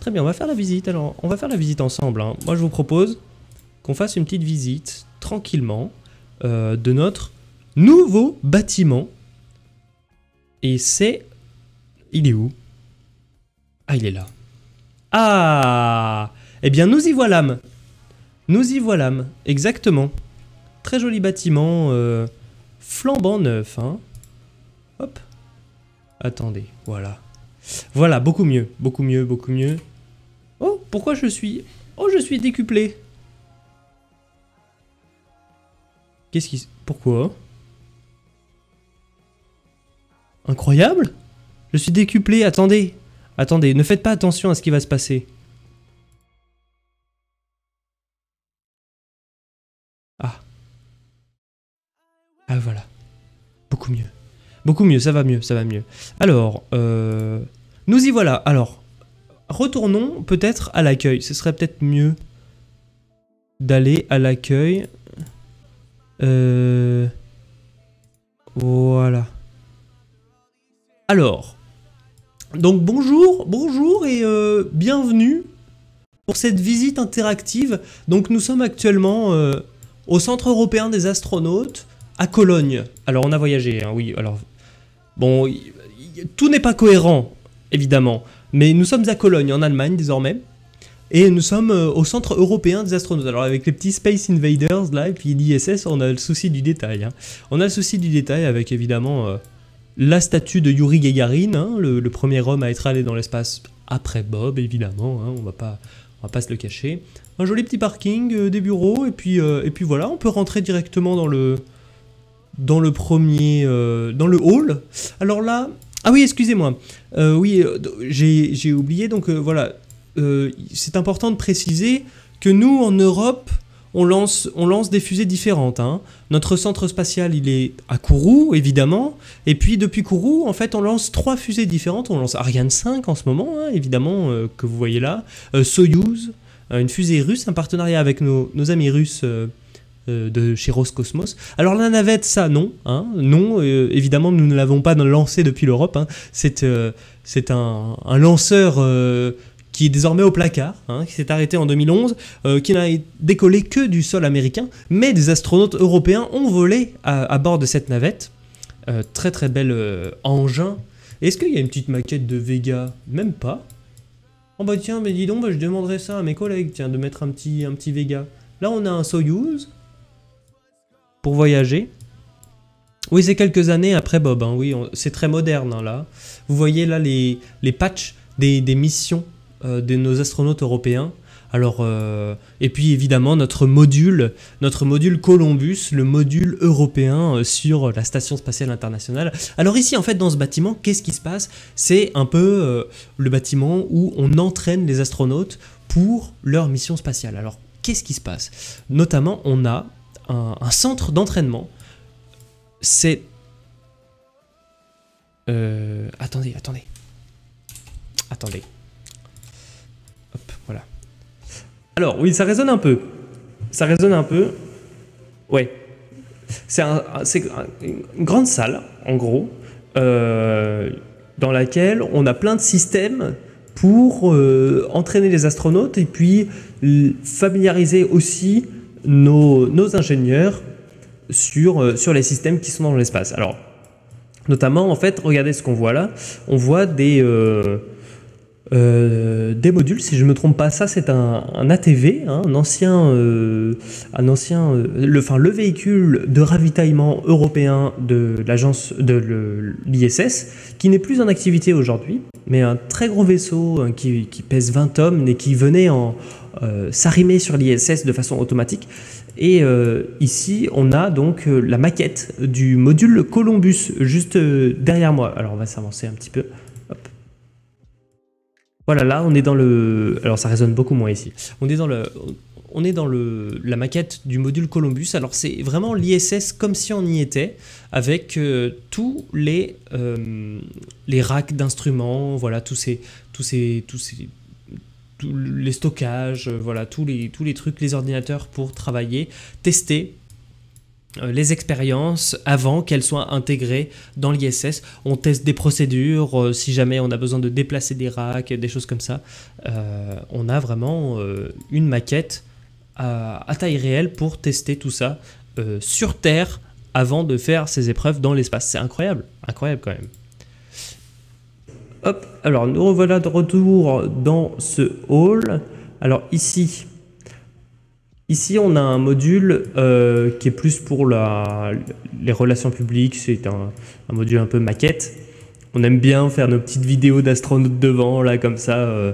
Très bien, on va faire la visite. Alors, on va faire la visite ensemble, hein. Moi, je vous propose qu'on fasse une petite visite, tranquillement, de notre nouveau bâtiment. Et c'est... Il est où? Ah, il est là. Ah! Eh bien, nous y voilâmes. Nous y voilâmes, exactement. Très joli bâtiment, flambant neuf, hein. Hop. Attendez, voilà. Voilà, beaucoup mieux, beaucoup mieux, beaucoup mieux. Oh, pourquoi je suis... Oh, je suis décuplé. Qu'est-ce qui... Pourquoi? Incroyable? Je suis décuplé, attendez. Attendez, ne faites pas attention à ce qui va se passer. Ah. Ah, voilà. Beaucoup mieux. Beaucoup mieux, ça va mieux, ça va mieux. Alors, nous y voilà. Alors, retournons peut-être à l'accueil. Ce serait peut-être mieux d'aller à l'accueil. Voilà. Alors, donc bonjour et bienvenue pour cette visite interactive. Donc nous sommes actuellement au Centre européen des astronautes à Cologne. Alors on a voyagé, hein, oui. Alors bon, tout n'est pas cohérent évidemment, mais nous sommes à Cologne en Allemagne désormais. Et nous sommes au Centre européen des astronautes. Alors avec les petits Space Invaders là, et puis l'ISS, on a le souci du détail. Hein. On a le souci du détail avec évidemment la statue de Yuri Gagarin, hein, le premier homme à être allé dans l'espace après Bob, évidemment. Hein, on va pas se le cacher. Un joli petit parking, des bureaux, et puis voilà, on peut rentrer directement dans le premier, dans le hall. Alors là, ah oui, excusez-moi. Oui, j'ai oublié. Donc voilà. C'est important de préciser que nous, en Europe, on lance des fusées différentes. Hein. Notre centre spatial, il est à Kourou, évidemment. Et puis, depuis Kourou, en fait, on lance 3 fusées différentes. On lance Ariane 5 en ce moment, hein, évidemment, que vous voyez là. Soyouz, une fusée russe, un partenariat avec nos amis russes de chez Roscosmos. Alors, la navette, ça, non. Hein, non, évidemment, nous ne l'avons pas lancée depuis l'Europe. Hein. C'est un lanceur... qui est désormais au placard, hein, qui s'est arrêté en 2011, qui n'a décollé que du sol américain, mais des astronautes européens ont volé à bord de cette navette. Très très bel engin. Est-ce qu'il y a une petite maquette de Vega? Même pas. Oh bah tiens, mais dis donc, bah, je demanderai ça à mes collègues, tiens, de mettre un petit Vega. Là on a un Soyouz, pour voyager. Oui, c'est quelques années après Bob, hein, oui, c'est très moderne, hein, là. Vous voyez là les patchs des missions de nos astronautes européens. Alors, et puis évidemment notre module Columbus, le module européen sur la Station Spatiale Internationale. Alors ici, en fait, dans ce bâtiment, qu'est-ce qui se passe? C'est un peu le bâtiment où on entraîne les astronautes pour leur mission spatiale. Alors, qu'est-ce qui se passe? Notamment, on a un centre d'entraînement. C'est... Attendez. Hop, voilà. Alors, oui, ça résonne un peu. Ouais. C'est une grande salle, en gros, dans laquelle on a plein de systèmes pour entraîner les astronautes et puis familiariser aussi nos ingénieurs sur les systèmes qui sont dans l'espace. Alors, notamment, en fait, regardez ce qu'on voit là. On voit des modules, si je ne me trompe pas, ça c'est un ATV, hein, le véhicule de ravitaillement européen de l'agence de l'ISS, qui n'est plus en activité aujourd'hui, mais un très gros vaisseau qui pèse 20 tonnes et qui venait s'arrimer sur l'ISS de façon automatique. Et ici, on a donc la maquette du module Columbus juste derrière moi. Alors on va s'avancer un petit peu. Hop. Voilà, là on est dans le... Alors ça résonne beaucoup moins ici. On est dans la maquette du module Columbus. Alors c'est vraiment l'ISS comme si on y était, avec tous les racks d'instruments, voilà, tous les stockages, voilà, tous les trucs, les ordinateurs pour travailler, tester les expériences avant qu'elles soient intégrées dans l'ISS. On teste des procédures, si jamais on a besoin de déplacer des racks, des choses comme ça. On a vraiment une maquette à taille réelle pour tester tout ça sur Terre avant de faire ces épreuves dans l'espace. C'est incroyable quand même. Hop, alors nous revoilà de retour dans ce hall. Alors ici on a un module qui est plus pour les relations publiques. C'est un module un peu maquette. On aime bien faire nos petites vidéos d'astronautes devant, là, comme ça.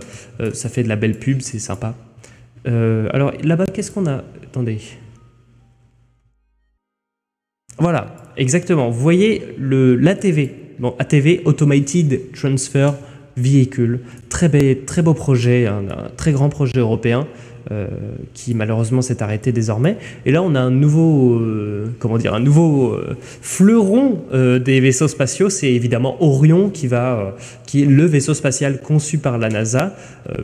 Ça fait de la belle pub, c'est sympa. Alors là-bas, qu'est-ce qu'on a? Attendez. Voilà, exactement. Vous voyez l'ATV. Bon, ATV, Automated Transfer Vehicle. Très beau projet, un très grand projet européen. Qui malheureusement s'est arrêté désormais. Et là, on a un nouveau fleuron des vaisseaux spatiaux. C'est évidemment Orion qui est le vaisseau spatial conçu par la NASA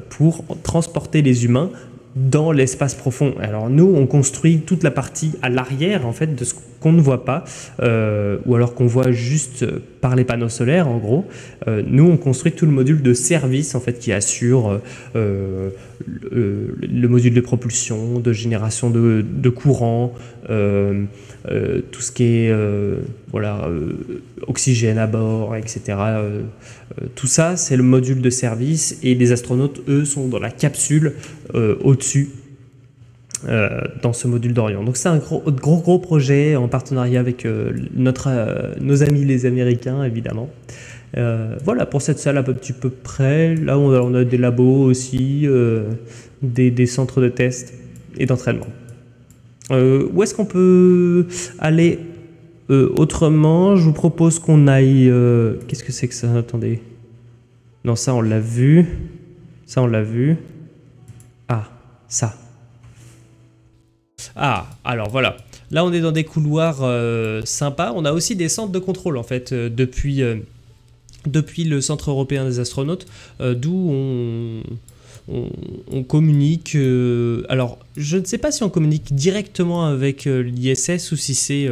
pour transporter les humains dans l'espace profond. Alors nous, on construit toute la partie à l'arrière en fait de ce qu'on ne voit pas, ou alors qu'on voit juste par les panneaux solaires en gros. Nous, on construit tout le module de service en fait qui assure le module de propulsion, de génération de courant, tout ce qui est voilà, oxygène à bord, etc. Tout ça, c'est le module de service et les astronautes, eux, sont dans la capsule au-dessus dans ce module d'Orion. Donc c'est un gros projet en partenariat avec nos amis les Américains, évidemment. Voilà, pour cette salle à peu petit peu près. Là, on a des labos aussi, des centres de test et d'entraînement. Où est-ce qu'on peut aller autrement? Je vous propose qu'on aille... Qu'est-ce que c'est que ça? Attendez. Non, ça, on l'a vu. Ça, on l'a vu. Ah, ça. Ah, alors voilà. Là, on est dans des couloirs sympas. On a aussi des centres de contrôle, en fait, depuis le Centre européen des astronautes, d'où on communique. Alors, je ne sais pas si on communique directement avec l'ISS ou si c'est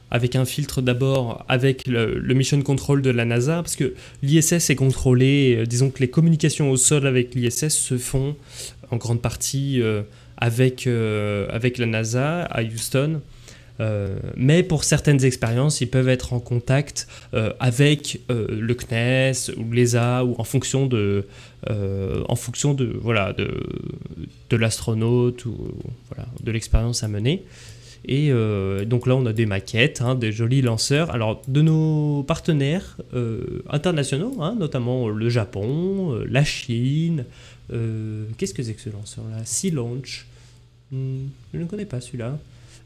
avec un filtre d'abord avec le Mission Control de la NASA, parce que l'ISS est contrôlé, disons que les communications au sol avec l'ISS se font en grande partie avec la NASA à Houston. Mais pour certaines expériences, ils peuvent être en contact avec le CNES ou l'ESA ou en fonction de l'astronaute ou voilà, de l'expérience à mener. Et donc là, on a des maquettes, hein, des jolis lanceurs. Alors, de nos partenaires internationaux, hein, notamment le Japon, la Chine. Qu'est-ce que c'est que ce lanceur-là? Sea Launch. Je ne connais pas celui-là.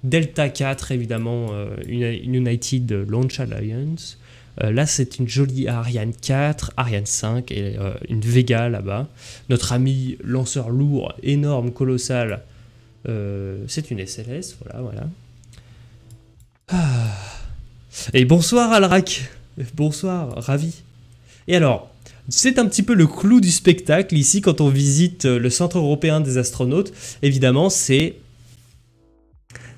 Delta 4, évidemment, United Launch Alliance. Là, c'est une jolie Ariane 4, Ariane 5 et une Vega là-bas. Notre ami lanceur lourd, énorme, colossal, c'est une SLS, voilà. Ah. Et bonsoir Alrak, bonsoir, ravi. Et alors, c'est un petit peu le clou du spectacle ici quand on visite le Centre européen des astronautes. Évidemment, c'est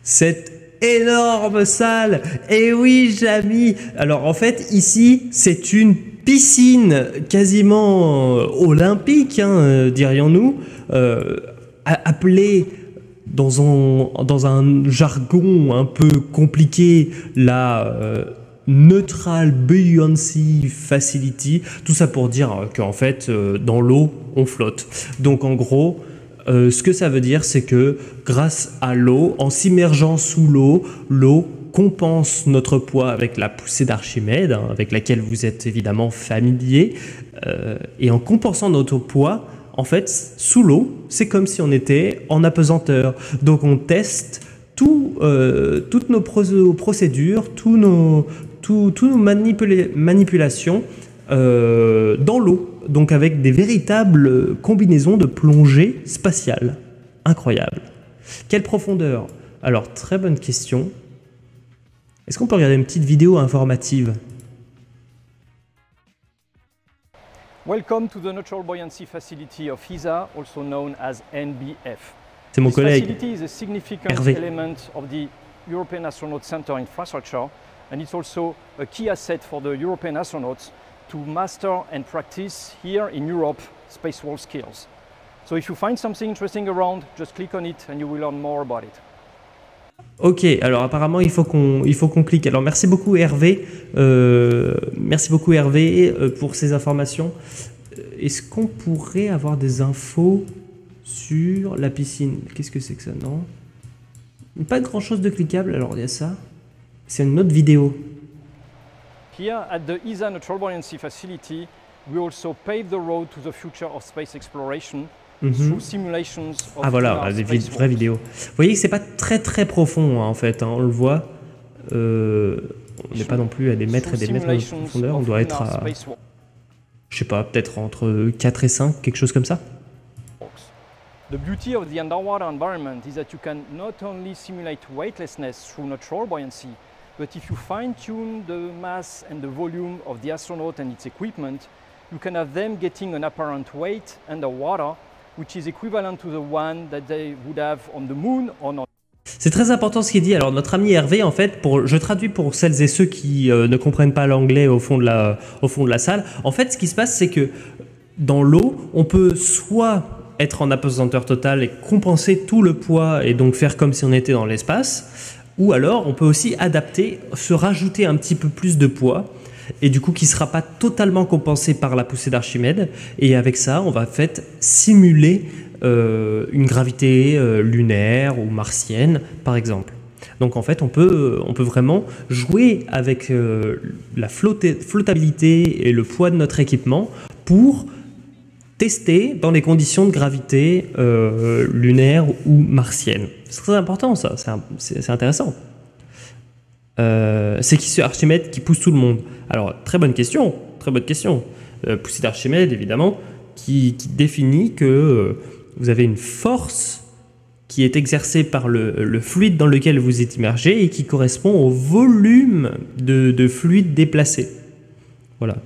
cette énorme salle. Et oui, Jamy. Alors en fait, ici, c'est une piscine quasiment olympique, hein, dirions-nous, appelée dans un jargon un peu compliqué la Neutral Buoyancy Facility. Tout ça pour dire qu'en fait, dans l'eau, on flotte. Donc en gros, ce que ça veut dire, c'est que grâce à l'eau, en s'immergeant sous l'eau compense notre poids avec la poussée d'Archimède, hein, avec laquelle vous êtes évidemment familier. Et en compensant notre poids, en fait, sous l'eau, c'est comme si on était en apesanteur. Donc on teste toutes nos procédures, toutes nos manipulations dans l'eau. Donc avec des véritables combinaisons de plongée spatiale. Incroyable. Quelle profondeur? Alors, très bonne question. Est-ce qu'on peut regarder une petite vidéo informative?
Welcome to the Neutral Buoyancy Facility of ESA, also known as NBF.
C'est mon collègue,
This facility is a significant
Hervé.
element of the European Astronaut Center infrastructure, and it's also a key asset for the European astronauts to master and practice here in Europe space world skills. So if you find something interesting around, just click on it and you will learn more about it.
Ok, alors apparemment il faut qu'on clique. Alors merci beaucoup Hervé, pour ces informations. Est-ce qu'on pourrait avoir des infos sur la piscine? Qu'est-ce que c'est que ça? Non, pas grand chose de cliquable. Alors il y a ça, c'est une autre vidéo.
Here at the ESA Neutral Buoyancy Facility, we also pave the road to the future of space exploration through simulations of
Ah voilà, des vraies vidéos. Vous voyez que c'est pas très profond hein, en fait, hein, on le voit. On n'est pas non plus à des mètres et des mètres de profondeur, on doit être à, je sais pas, peut-être entre 4 et 5, quelque chose comme ça.
The beauty of the underwater environment is that you can not only simulate weightlessness through neutral buoyancy, but if you fine-tune the mass and the volume of the astronaut and its equipment, you can have them getting an apparent weight underwater which is equivalent to the one that they would have on the moon or on.
C'est très important ce qu'il dit. Alors notre ami Hervé, en fait, je traduis pour celles et ceux qui ne comprennent pas l'anglais au fond de la salle. En fait, ce qui se passe, c'est que dans l'eau, on peut soit être en apesanteur totale et compenser tout le poids et donc faire comme si on était dans l'espace, ou alors on peut aussi adapter, se rajouter un petit peu plus de poids et du coup qui ne sera pas totalement compensé par la poussée d'Archimède. Et avec ça, on va en fait simuler une gravité lunaire ou martienne, par exemple. Donc en fait, on peut vraiment jouer avec la flottabilité et le poids de notre équipement pour tester dans les conditions de gravité lunaire ou martienne. C'est très important ça, c'est intéressant. C'est qui ce Archimède qui pousse tout le monde? Alors, très bonne question. Poussée d'Archimède, évidemment, qui définit que vous avez une force qui est exercée par le fluide dans lequel vous êtes immergé et qui correspond au volume de fluide déplacé. Voilà.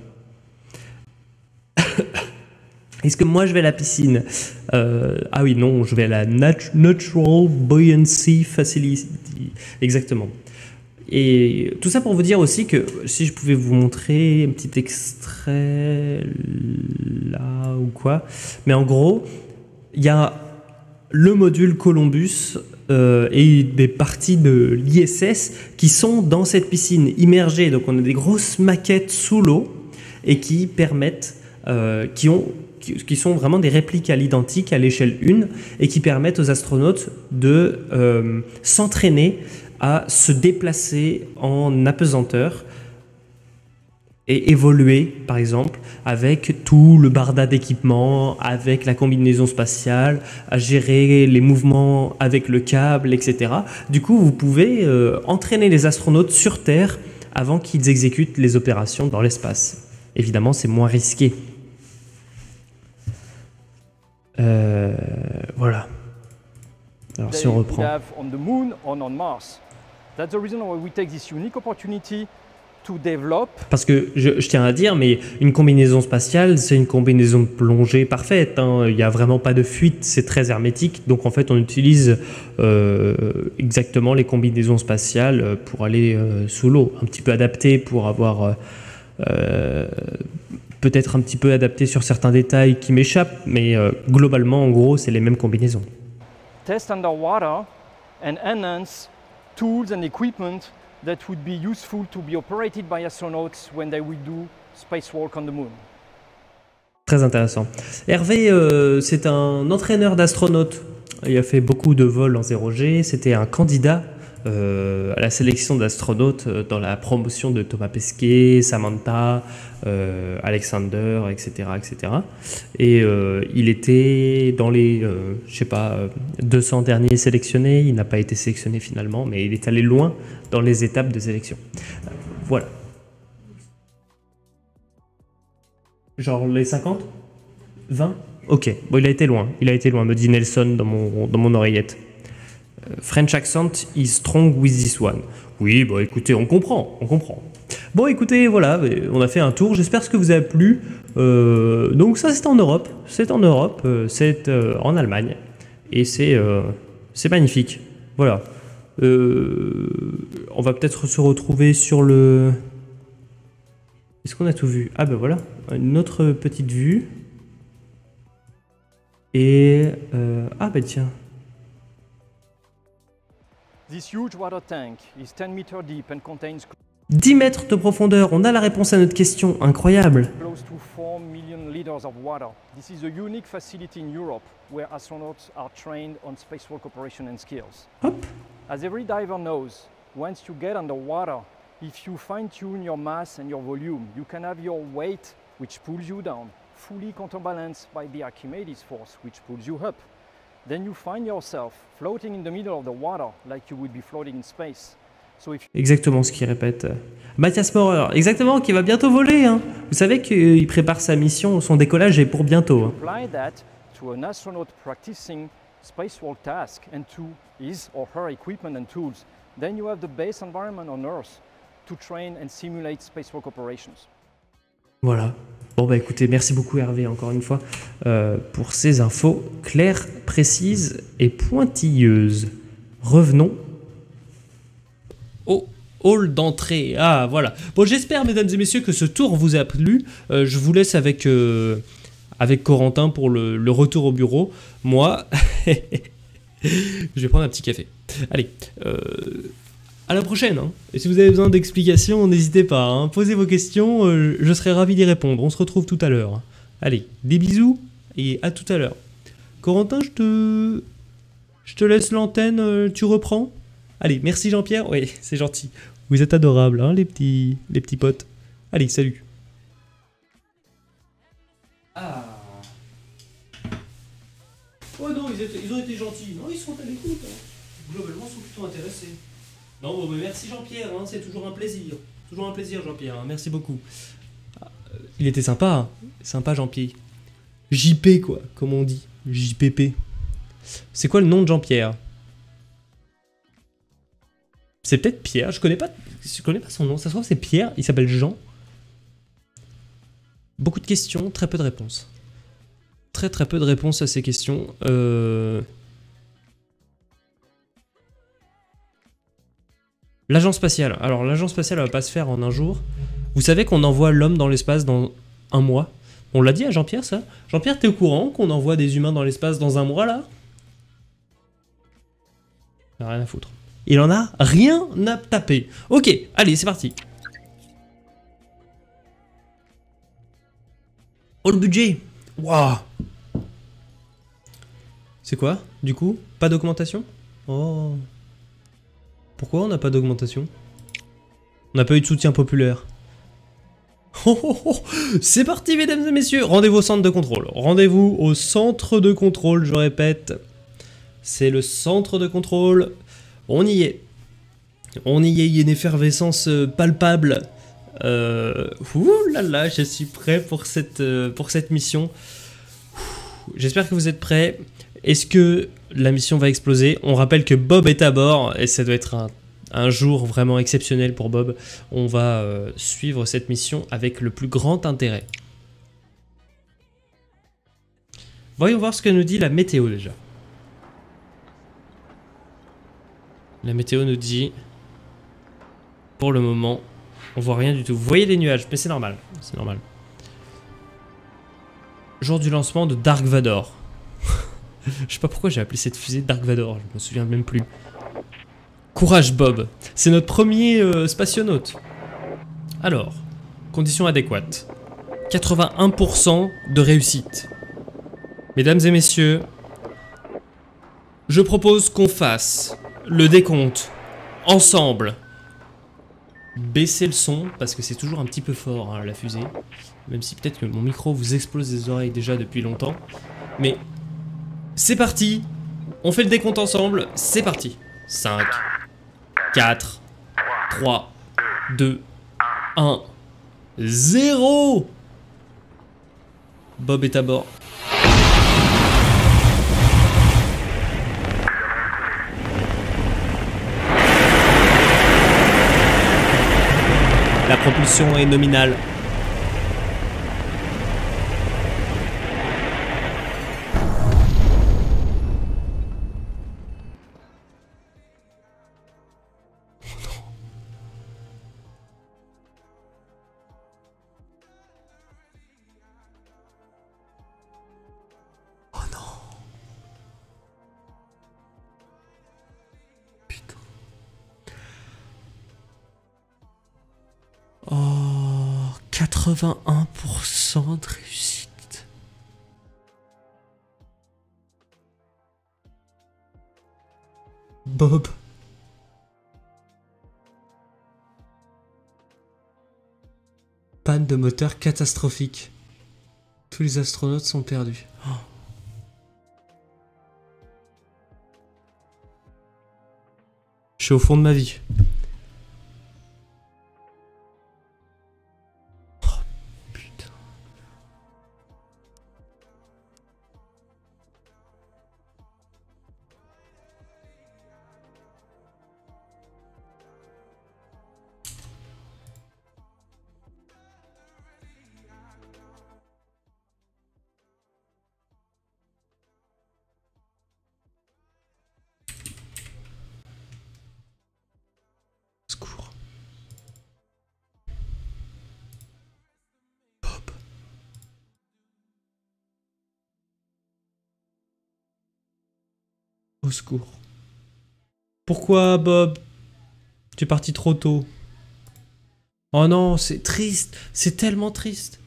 Est-ce que moi je vais à la piscine? Ah oui, non, je vais à la Natural Buoyancy Facility. Exactement. Et tout ça pour vous dire aussi que si je pouvais vous montrer un petit extrait là ou quoi, mais en gros, il y a le module Columbus et des parties de l'ISS qui sont dans cette piscine immergée. Donc on a des grosses maquettes sous l'eau et qui permettent, qui sont vraiment des répliques à l'identique à l'échelle 1 et qui permettent aux astronautes de s'entraîner à se déplacer en apesanteur et évoluer, par exemple, avec tout le barda d'équipement, avec la combinaison spatiale, à gérer les mouvements avec le câble, etc. Du coup, vous pouvez entraîner les astronautes sur Terre avant qu'ils exécutent les opérations dans l'espace. Évidemment, c'est moins risqué. Voilà. Alors, si on reprend.
On the moon or on Mars. That's the reason why we take this unique opportunity to develop.
Parce que je tiens à dire, mais une combinaison spatiale, c'est une combinaison de plongée parfaite. Hein. Il n'y a vraiment pas de fuite, c'est très hermétique. Donc en fait, on utilise exactement les combinaisons spatiales pour aller sous l'eau. Un petit peu adapté pour avoir peut-être un petit peu adapté sur certains détails qui m'échappent, mais globalement, en gros, c'est les mêmes combinaisons.
Test underwater and enhance tools and equipment that would be useful to be operated by astronauts when they will do spacewalk on the moon.
Très intéressant. Hervé, c'est un entraîneur d'astronautes. Il a fait beaucoup de vols en 0G. C'était un candidat à la sélection d'astronautes dans la promotion de Thomas Pesquet, Samantha, Alexander, etc., etc. Et il était dans les, 200 derniers sélectionnés. Il n'a pas été sélectionné finalement, mais il est allé loin dans les étapes de sélection. Voilà. Genre les 50 20 Ok, bon, il a été loin, me dit Nelson dans mon oreillette. French accent is strong with this one. Oui, bon écoutez, on comprend. Bon écoutez, voilà, on a fait un tour, j'espère que ça vous a plu. Donc ça c'est en Europe, c'est en Allemagne. Et c'est magnifique. Voilà. On va peut-être se retrouver sur le... Est-ce qu'on a tout vu? Ah ben voilà, une autre petite vue. Et... ah ben tiens.
This huge water tank is 10 meters deep and contains
10 mètres de profondeur, on a la réponse à notre question, incroyable.
close to 4 million liters of water. This is a unique facility in Europe where astronauts are trained on spacewalk operation and skills.
Hop.
As every diver knows, once you get underwater, if you fine-tune your mass and your volume, you can have your weight, which pulls you down, fully counterbalanced by the Archimedes force, which pulls you up. Then you find yourself floating in the middle of the water like you would be floating in space. So if
Exactement ce qu'il répète. Mathias Maurer, exactement, qui va bientôt voler. Hein. Vous savez qu'il prépare sa mission, son décollage est pour bientôt. Hein.
apply that to an astronaut practicing spacewalk task and to his or her equipment and tools, then you have the base environment on Earth to train and simulate spacewalk operations.
Voilà. Bon bah écoutez, merci beaucoup Hervé encore une fois pour ces infos claires, précises et pointilleuses. Revenons au hall d'entrée. Ah voilà. Bon, j'espère mesdames et messieurs que ce tour vous a plu. Je vous laisse avec Corentin pour le retour au bureau. Moi, je vais prendre un petit café. Allez, à la prochaine. Hein. Et si vous avez besoin d'explications, n'hésitez pas. Hein. Posez vos questions, je serai ravi d'y répondre. On se retrouve tout à l'heure. Allez, des bisous et à tout à l'heure. Corentin, je te laisse l'antenne, tu reprends. Allez, merci Jean-Pierre. Oui, c'est gentil. Vous êtes adorables, hein, les petits potes. Allez, salut. Ah. Oh non, ils ont été gentils. Non, ils sont à l'écoute. Hein. Globalement, ils sont plutôt intéressés. Non, bon, mais merci Jean-Pierre, hein, c'est toujours un plaisir. Toujours un plaisir Jean-Pierre, hein, merci beaucoup. Il était sympa, hein. Sympa Jean-Pierre. JP quoi, comme on dit. JPP. C'est quoi le nom de Jean-Pierre? C'est peut-être Pierre, je connais pas son nom. Ça se trouve c'est Pierre, il s'appelle Jean. Beaucoup de questions, très peu de réponses. Très peu de réponses à ces questions. L'agence spatiale. Alors l'agence spatiale elle va pas se faire en un jour. Vous savez qu'on envoie l'homme dans l'espace dans un mois? On l'a dit à Jean-Pierre ça? Jean-Pierre, t'es au courant qu'on envoie des humains dans l'espace dans un mois là? Il a rien à foutre. Il en a rien à taper. Ok, allez, c'est parti. Oh le budget. Waouh. C'est quoi, du coup? Pas d'augmentation? Oh. Pourquoi on n'a pas d'augmentation? On n'a pas eu de soutien populaire. Oh, oh, oh. C'est parti mesdames et messieurs. Rendez-vous au centre de contrôle. Rendez-vous au centre de contrôle, je répète. C'est le centre de contrôle. On y est. On y est, il y a une effervescence palpable. Ouh là là, je suis prêt pour cette mission. J'espère que vous êtes prêts. Est-ce que la mission va exploser? On rappelle que Bob est à bord et ça doit être un jour vraiment exceptionnel pour Bob. On va suivre cette mission avec le plus grand intérêt. Voyons voir ce que nous dit la météo déjà. La météo nous dit... Pour le moment, on voit rien du tout. Vous voyez les nuages, mais c'est normal. C'est normal. Jour du lancement de Dark Vador. Je sais pas pourquoi j'ai appelé cette fusée Dark Vador, je me souviens même plus. Courage Bob, c'est notre premier spationaute. Alors, conditions adéquates. 81% de réussite. Mesdames et messieurs, je propose qu'on fasse le décompte ensemble. Baissez le son parce que c'est toujours un petit peu fort hein, la fusée. Même si peut-être que mon micro vous explose les oreilles déjà depuis longtemps. Mais c'est parti. On fait le décompte ensemble. C'est parti. 5, 4, 3, 2, 1, 0. Bob est à bord. La propulsion est nominale. Oh non. Putain. Oh, 81% de réussite. Bob. Panne de moteur catastrophique. Tous les astronautes sont perdus. Oh. Je suis au fond de ma vie. Au secours. Pourquoi, Bob? Tu es parti trop tôt. Oh non, c'est triste. C'est tellement triste.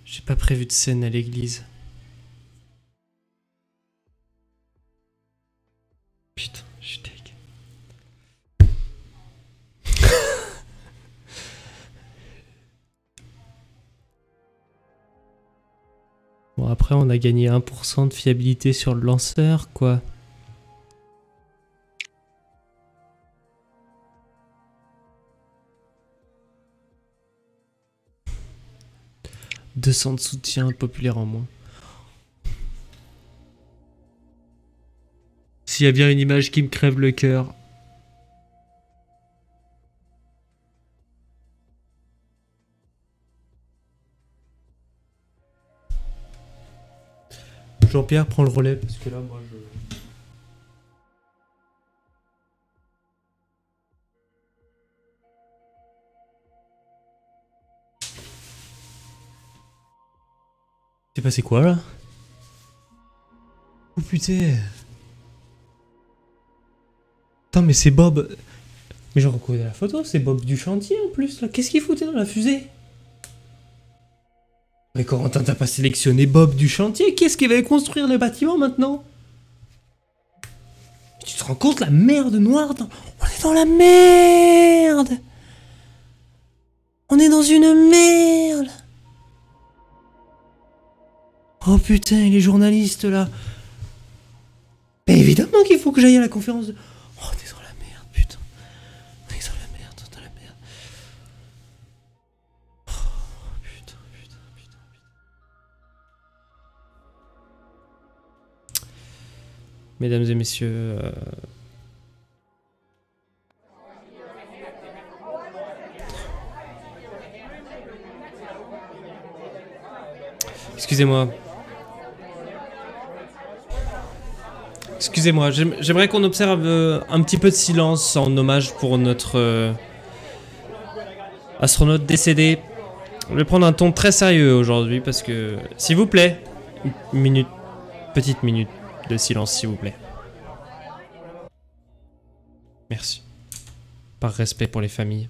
J'ai pas prévu de scène à l'église. Putain, je suis deg. Bon, après, on a gagné 1% de fiabilité sur le lanceur, quoi. « 200 de soutien populaire en moins. » S'il y a bien une image qui me crève le cœur. Jean-Pierre prend le relais parce que là, moi, je... C'est passé quoi là? Oh putain. Putain mais c'est Bob. Mais je reconnais la photo, c'est Bob du chantier en plus là. Qu'est-ce qu'il foutait dans la fusée? Mais Corentin, t'as pas sélectionné Bob du chantier? Qu'est-ce qui va construire le bâtiment maintenant? Tu te rends compte la merde noire dans... On est dans la merde. On est dans une merde. Oh putain, et les journalistes là. Mais évidemment qu'il faut que j'aille à la conférence de... Oh, on est dans la merde, putain. On est dans la merde, dans la merde. Oh putain, putain, putain, putain. Mesdames et messieurs... Excusez-moi. Excusez-moi, j'aimerais qu'on observe un petit peu de silence en hommage pour notre astronaute décédé. Je vais prendre un ton très sérieux aujourd'hui parce que, s'il vous plaît, une minute, petite minute de silence s'il vous plaît. Merci. Par respect pour les familles.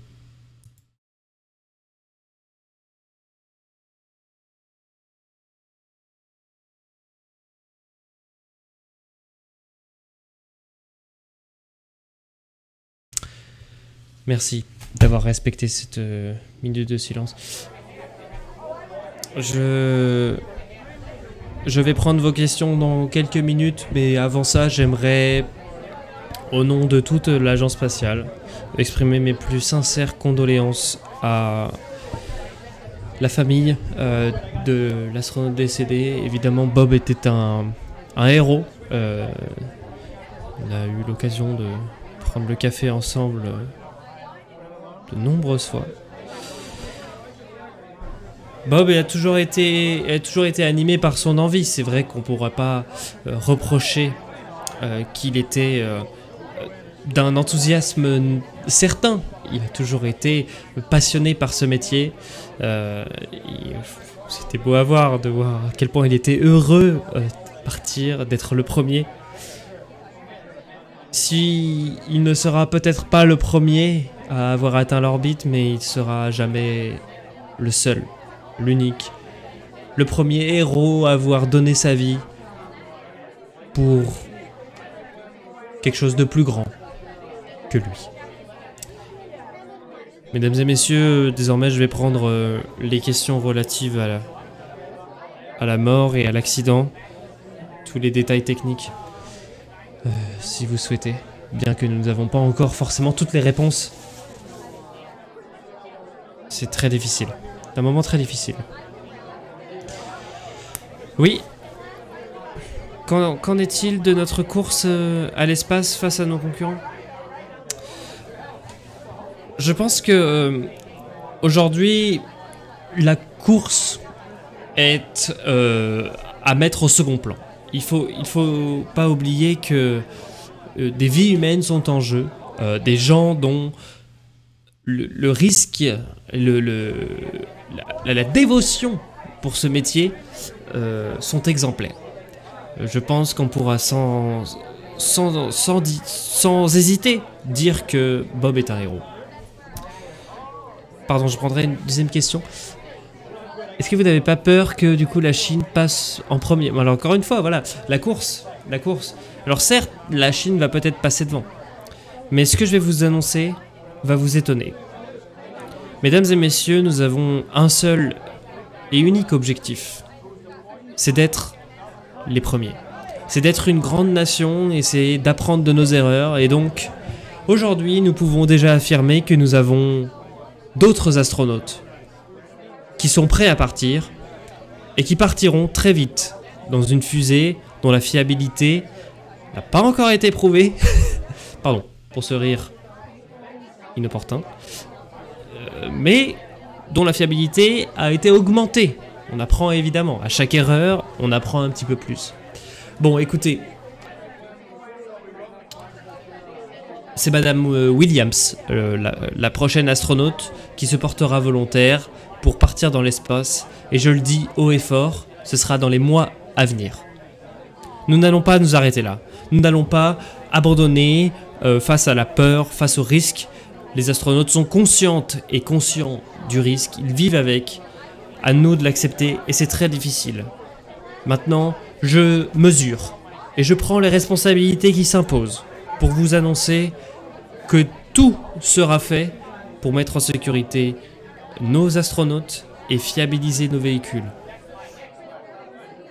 Merci d'avoir respecté cette minute de silence. Je vais prendre vos questions dans quelques minutes, mais avant ça, j'aimerais, au nom de toute l'agence spatiale, exprimer mes plus sincères condoléances à la famille de l'astronaute décédé. Évidemment, Bob était un héros. On a eu l'occasion de prendre le café ensemble de nombreuses fois. Bob a toujours été animé par son envie. C'est vrai qu'on ne pourra pas reprocher qu'il était d'un enthousiasme certain. Il a toujours été passionné par ce métier. C'était beau à voir à quel point il était heureux de partir, d'être le premier. Si il ne sera peut-être pas le premier à avoir atteint l'orbite, mais il sera jamais le seul, l'unique, le premier héros à avoir donné sa vie pour quelque chose de plus grand que lui. Mesdames et messieurs, désormais je vais prendre les questions relatives à la mort et à l'accident, tous les détails techniques, si vous souhaitez, bien que nous n'avons pas encore forcément toutes les réponses. C'est très difficile, un moment très difficile. Oui. Qu'en est-il de notre course à l'espace face à nos concurrents ? Je pense que aujourd'hui, la course est à mettre au second plan. Il faut pas oublier que des vies humaines sont en jeu, des gens dont le risque, la dévotion pour ce métier sont exemplaires. Je pense qu'on pourra sans hésiter dire que Bob est un héros. Pardon, je prendrai une deuxième question. Est-ce que vous n'avez pas peur que du coup la Chine passe en premier? Alors encore une fois, voilà, la course. Alors certes, la Chine va peut-être passer devant. Mais ce que je vais vous annoncer va vous étonner. Mesdames et messieurs, nous avons un seul et unique objectif. C'est d'être les premiers. C'est d'être une grande nation et c'est d'apprendre de nos erreurs. Et donc, aujourd'hui, nous pouvons déjà affirmer que nous avons d'autres astronautes qui sont prêts à partir et qui partiront très vite dans une fusée dont la fiabilité n'a pas encore été prouvée. Pardon, pour ce rire inopportun. Mais dont la fiabilité a été augmentée. On apprend évidemment. À chaque erreur, on apprend un petit peu plus. Bon, écoutez. C'est Madame Williams, la prochaine astronaute, qui se portera volontaire pour partir dans l'espace. Et je le dis haut et fort, ce sera dans les mois à venir. Nous n'allons pas nous arrêter là. Nous n'allons pas abandonner face à la peur, face au risque. Les astronautes sont conscientes et conscients du risque. Ils vivent avec. À nous de l'accepter et c'est très difficile. Maintenant, je mesure et je prends les responsabilités qui s'imposent pour vous annoncer que tout sera fait pour mettre en sécurité nos astronautes et fiabiliser nos véhicules.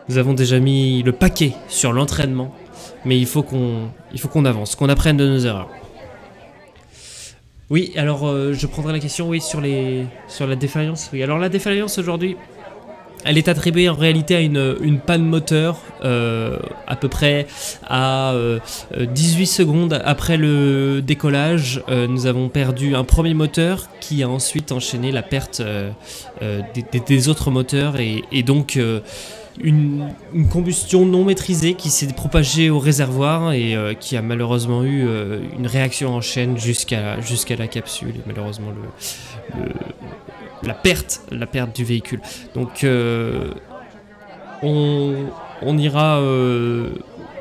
Nous avons déjà mis le paquet sur l'entraînement, mais il faut qu'on avance, qu'on apprenne de nos erreurs. Oui, alors je prendrai la question sur la défaillance. Oui, alors la défaillance aujourd'hui, elle est attribuée en réalité à une panne moteur à peu près à 18 secondes après le décollage. Nous avons perdu un premier moteur qui a ensuite enchaîné la perte des autres moteurs et donc une combustion non maîtrisée qui s'est propagée au réservoir et qui a malheureusement eu une réaction en chaîne jusqu'à la capsule et malheureusement la perte du véhicule. Donc on ira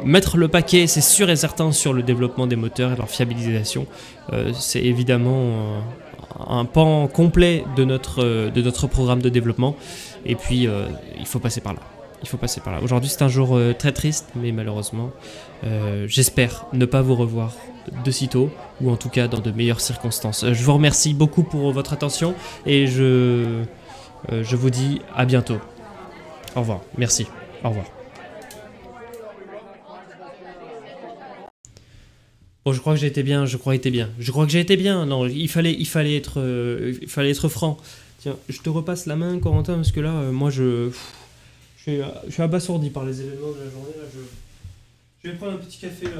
mettre le paquet, c'est sûr et certain, sur le développement des moteurs et leur fiabilisation. C'est évidemment un pan complet de notre programme de développement et puis il faut passer par là. Aujourd'hui c'est un jour très triste, mais malheureusement j'espère ne pas vous revoir de sitôt, ou en tout cas dans de meilleures circonstances. Je vous remercie beaucoup pour votre attention et je vous dis à bientôt. Au revoir, merci, au revoir. Bon, je crois que j'ai été bien, non, il fallait être franc. Tiens, je te repasse la main, Corentin, parce que là, moi je suis abasourdi par les événements de la journée. Là, je vais prendre un petit café. Là,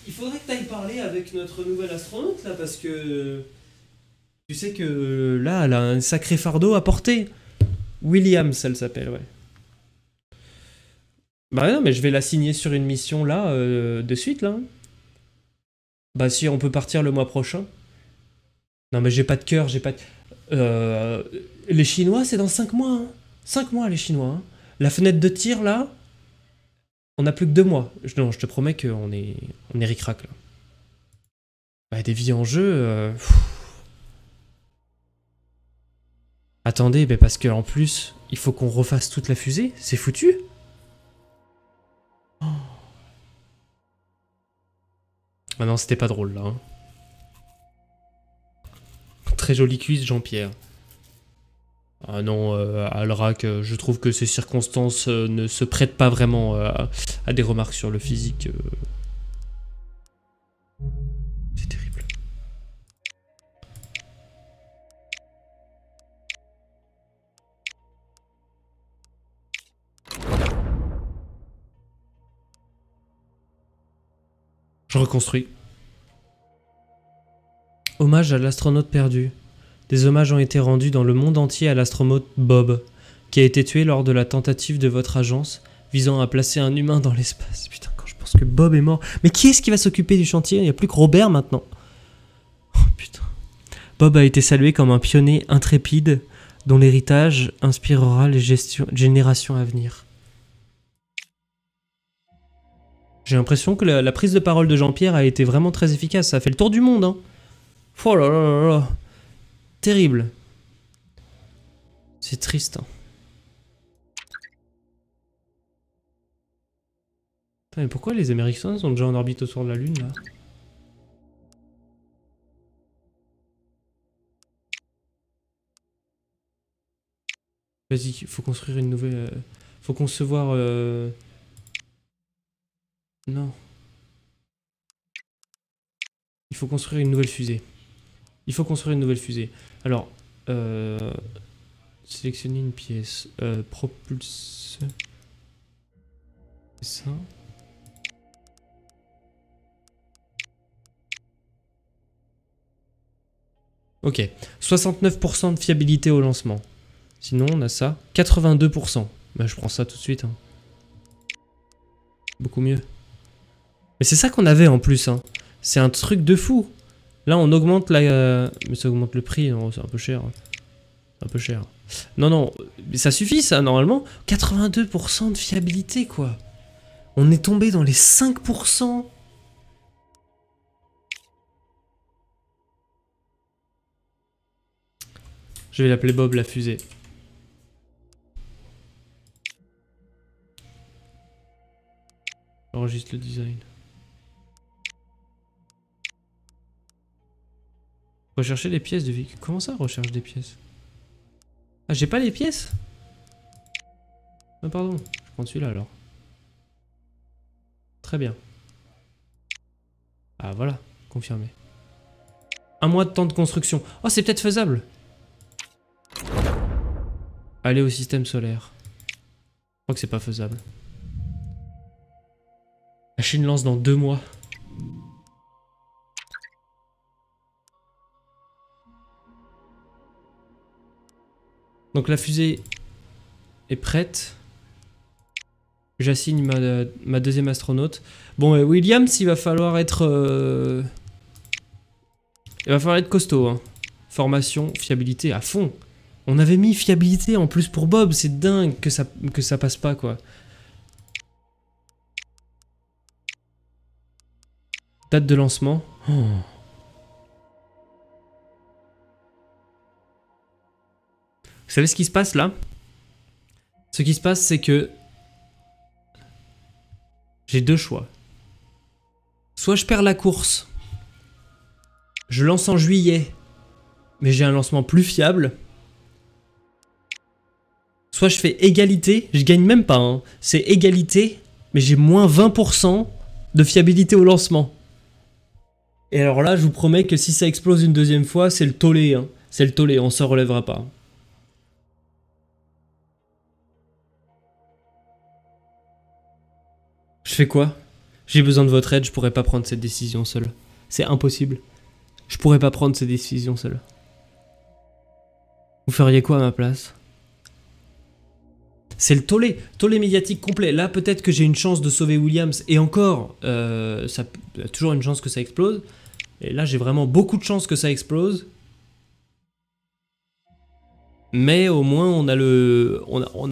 il faudrait que tu ailles parler avec notre nouvelle astronaute, là, parce que tu sais que là, elle a un sacré fardeau à porter. Williams, elle s'appelle, ouais. Bah non, mais je vais la signer sur une mission, là, de suite, là. Bah si, on peut partir le mois prochain. Non, mais j'ai pas de cœur, les Chinois, c'est dans 5 mois. Hein. 5 mois, les Chinois. Hein. La fenêtre de tir, là, on a plus que 2 mois. Non, je te promets qu'on est ric-rac, là. Bah, des vies en jeu... Attendez, bah parce qu'en plus, il faut qu'on refasse toute la fusée. C'est foutu. Oh. Ah non, c'était pas drôle, là. Hein. Très jolie cuisse, Jean-Pierre. Ah non, Alrac, je trouve que ces circonstances ne se prêtent pas vraiment à des remarques sur le physique. C'est terrible. Je reconstruis. Hommage à l'astronaute perdu. Des hommages ont été rendus dans le monde entier à l'astronaute Bob, qui a été tué lors de la tentative de votre agence visant à placer un humain dans l'espace. Putain, quand je pense que Bob est mort. Mais qui est-ce qui va s'occuper du chantier? Il n'y a plus que Robert maintenant. Oh putain. Bob a été salué comme un pionnier intrépide dont l'héritage inspirera les générations à venir. J'ai l'impression que la prise de parole de Jean-Pierre a été vraiment très efficace. Ça a fait le tour du monde, hein. Oh là là là là. Terrible. C'est triste, hein. Putain, mais pourquoi les Américains sont déjà en orbite autour de la Lune, là? Vas-y, il faut construire une nouvelle... faut concevoir... Non. Il faut construire une nouvelle fusée. Il faut construire une nouvelle fusée. Alors, sélectionner une pièce. Propulse... C'est ça. Ok. 69% de fiabilité au lancement. Sinon, on a ça. 82%. Bah, je prends ça tout de suite, hein. Beaucoup mieux. Mais c'est ça qu'on avait en plus, hein. C'est un truc de fou. Là, on augmente la... Mais ça augmente le prix, non, c'est un peu cher. Un peu cher. Non, non, mais ça suffit, ça, normalement. 82% de fiabilité, quoi. On est tombé dans les 5%. Je vais l'appeler Bob la fusée. Enregistre le design. Rechercher les pièces de véhicule. Comment ça, recherche des pièces? Ah, j'ai pas les pièces? Ah, pardon. Je prends celui-là, alors. Très bien. Ah, voilà. Confirmé. 1 mois de temps de construction. Oh, c'est peut-être faisable. Aller au système solaire. Je crois que c'est pas faisable. La Chine lance dans 2 mois. Donc la fusée est prête. J'assigne ma deuxième astronaute. Bon, Williams, il va falloir être... Il va falloir être costaud, hein. Formation, fiabilité à fond. On avait mis fiabilité en plus pour Bob. C'est dingue que ça passe pas, quoi. Date de lancement. Oh. Vous savez ce qui se passe là? Ce qui se passe, c'est que j'ai 2 choix. Soit je perds la course, je lance en juillet, mais j'ai un lancement plus fiable. Soit je fais égalité, je gagne même pas, hein. C'est égalité, mais j'ai moins 20% de fiabilité au lancement. Et alors là, je vous promets que si ça explose une deuxième fois, c'est le tollé, hein. C'est le tollé, on s'en relèvera pas. Je fais quoi? J'ai besoin de votre aide, je pourrais pas prendre cette décision seul. C'est impossible. Je pourrais pas prendre cette décision seul. Vous feriez quoi à ma place? C'est le tollé médiatique complet. Là, peut-être que j'ai une chance de sauver Williams. Et encore, ça y a toujours une chance que ça explose. Et là, j'ai vraiment beaucoup de chance que ça explose. Mais au moins, on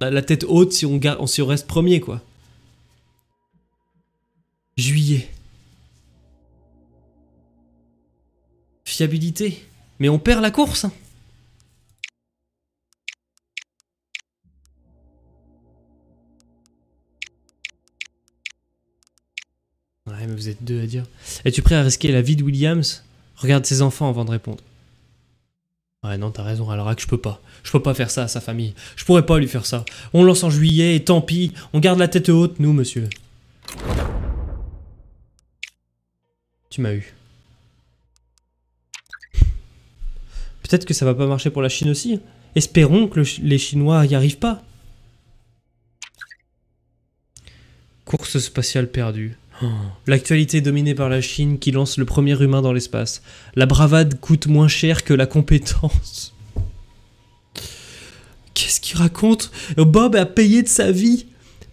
a la tête haute si on reste premier, quoi. Juillet. Fiabilité. Mais on perd la course, hein. Ouais, mais vous êtes 2 à dire. Es-tu prêt à risquer la vie de Williams? Regarde ses enfants avant de répondre. Ouais, non, t'as raison, alors que je peux pas. Je peux pas faire ça à sa famille. Je pourrais pas lui faire ça. On lance en juillet et tant pis. On garde la tête haute, nous, monsieur. Tu m'as eu. Peut-être que ça va pas marcher pour la Chine aussi. Espérons que les Chinois y arrivent pas. Course spatiale perdue. Oh. L'actualité est dominée par la Chine qui lance le premier humain dans l'espace. La bravade coûte moins cher que la compétence. Qu'est-ce qu'il raconte? Bob a payé de sa vie.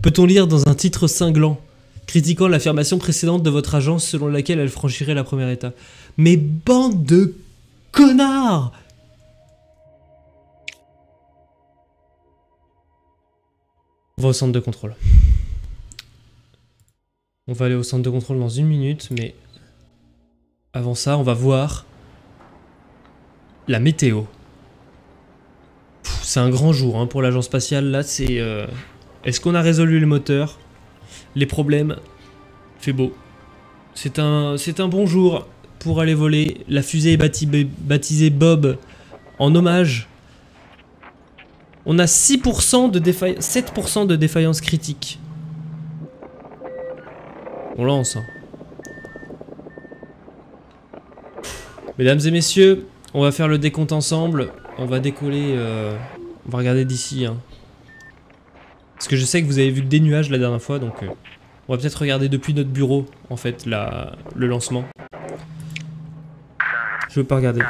Peut-on lire dans un titre cinglant. critiquant l'affirmation précédente de votre agence selon laquelle elle franchirait la première étape. Mais bande de connards! On va au centre de contrôle. On va aller au centre de contrôle dans 1 minute, mais avant ça, on va voir la météo. C'est un grand jour hein, pour l'agence spatiale. Là, c'est... Est-ce qu'on a résolu le moteur? Les problèmes? Fait beau. C'est un bon jour pour aller voler. La fusée est baptisée Bob en hommage. On a 6% de défaillance, 7% de défaillance critique. On lance. Hein. Mesdames et messieurs, on va faire le décompte ensemble. On va décoller... On va regarder d'ici. Hein. Parce que je sais que vous avez vu que des nuages la dernière fois, donc... on va peut-être regarder depuis notre bureau, en fait, le lancement. Je veux pas regarder.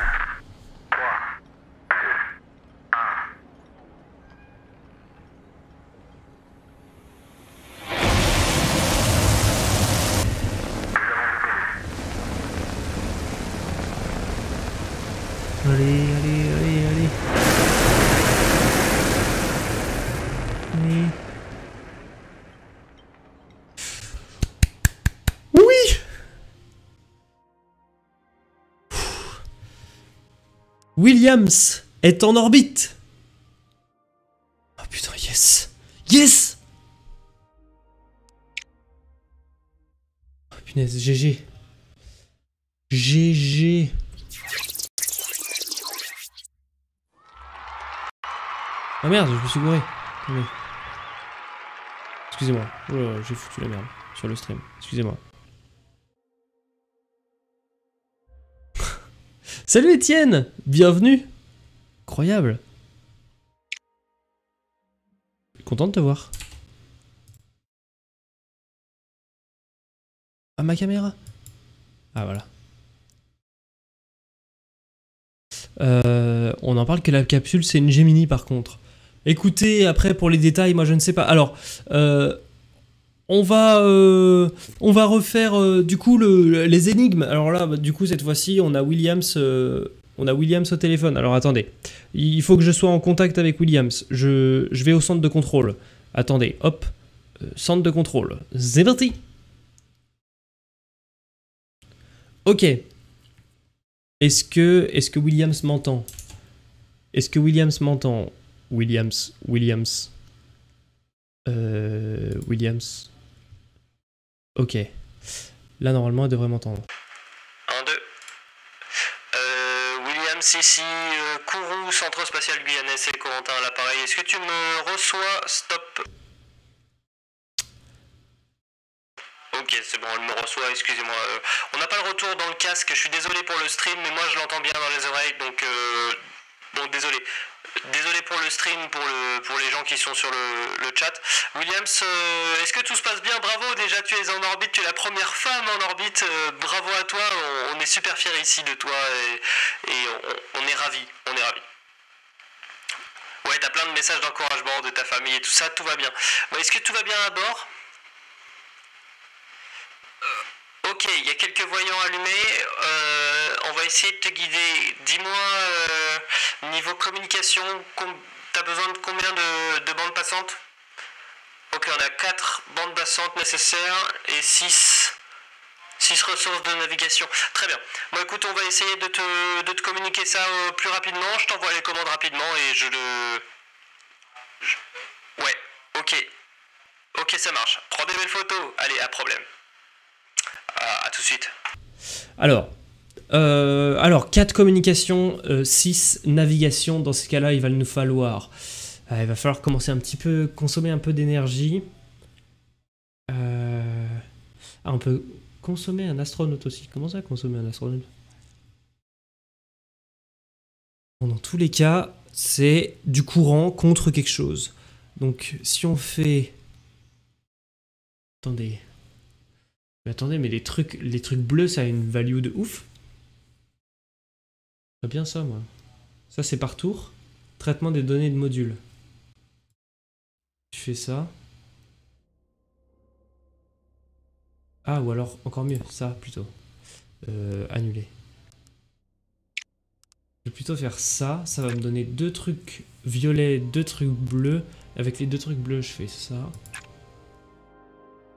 Allez, allez, allez, allez. Allez. Oui! Williams est en orbite. Oh putain, yes! Yes! Oh punaise, GG. GG. Ah merde, je me suis gouré. Attendez. Excusez-moi. Oh là là, j'ai foutu la merde sur le stream. Excusez-moi. Salut Étienne! Bienvenue! Incroyable! Content de te voir. Ah, ma caméra? Ah, voilà. On en parle que la capsule, c'est une Gemini par contre. Écoutez, après pour les détails, moi je ne sais pas. Alors, on va refaire du coup les énigmes. Alors là, du coup cette fois-ci, on a Williams au téléphone. Alors attendez, il faut que je sois en contact avec Williams. Je vais au centre de contrôle. Attendez, hop, centre de contrôle. C'est parti. Ok. Est-ce que Williams m'entend? Est-ce que Williams m'entend? Williams. Ok. Là, normalement, elle devrait m'entendre.
1, 2. Williams ici, Kourou, Centre Spatial Guyanais, c'est Corentin à l'appareil. Est-ce que tu me reçois? Stop. Ok, c'est bon, elle me reçoit, excusez-moi. On n'a pas le retour dans le casque, je suis désolé pour le stream, mais moi je l'entends bien dans les oreilles, donc... Bon, désolé. Désolé pour le stream, pour les gens qui sont sur le chat. Williams, est-ce que tout se passe bien? Bravo, déjà tu es en orbite, tu es la première femme en orbite. Bravo à toi, on est super fiers ici de toi et on est ravis, on est ravis. Ouais, t'as plein de messages d'encouragement de ta famille et tout ça, tout va bien. Bon, est-ce que tout va bien à bord? Ok, il y a quelques voyants allumés, on va essayer de te guider. Dis-moi, niveau communication, t'as besoin de combien de bandes passantes? Ok, on a 4 bandes passantes nécessaires et 6 ressources de navigation. Très bien. Bon écoute, on va essayer de te communiquer ça plus rapidement. Je t'envoie les commandes rapidement et Ouais, ok. Ok, ça marche. Prends des belles photos. Allez, à problème. À tout de suite.
Alors 4 communications, 6 navigation. Dans ce cas-là, il va nous falloir... il va falloir commencer un petit peu, consommer un peu d'énergie. On peut consommer un astronaute aussi. Comment ça, consommer un astronaute? Bon, dans tous les cas, c'est du courant contre quelque chose. Donc, si on fait... Attendez. Mais attendez, mais les trucs bleus, ça a une value de ouf. C'est bien ça, moi. Ça, c'est par tour. Traitement des données de module. Je fais ça. Ah, ou alors, encore mieux, ça, plutôt. Annuler. Je vais plutôt faire ça. Ça va me donner 2 trucs violets, 2 trucs bleus. Avec les 2 trucs bleus, je fais ça.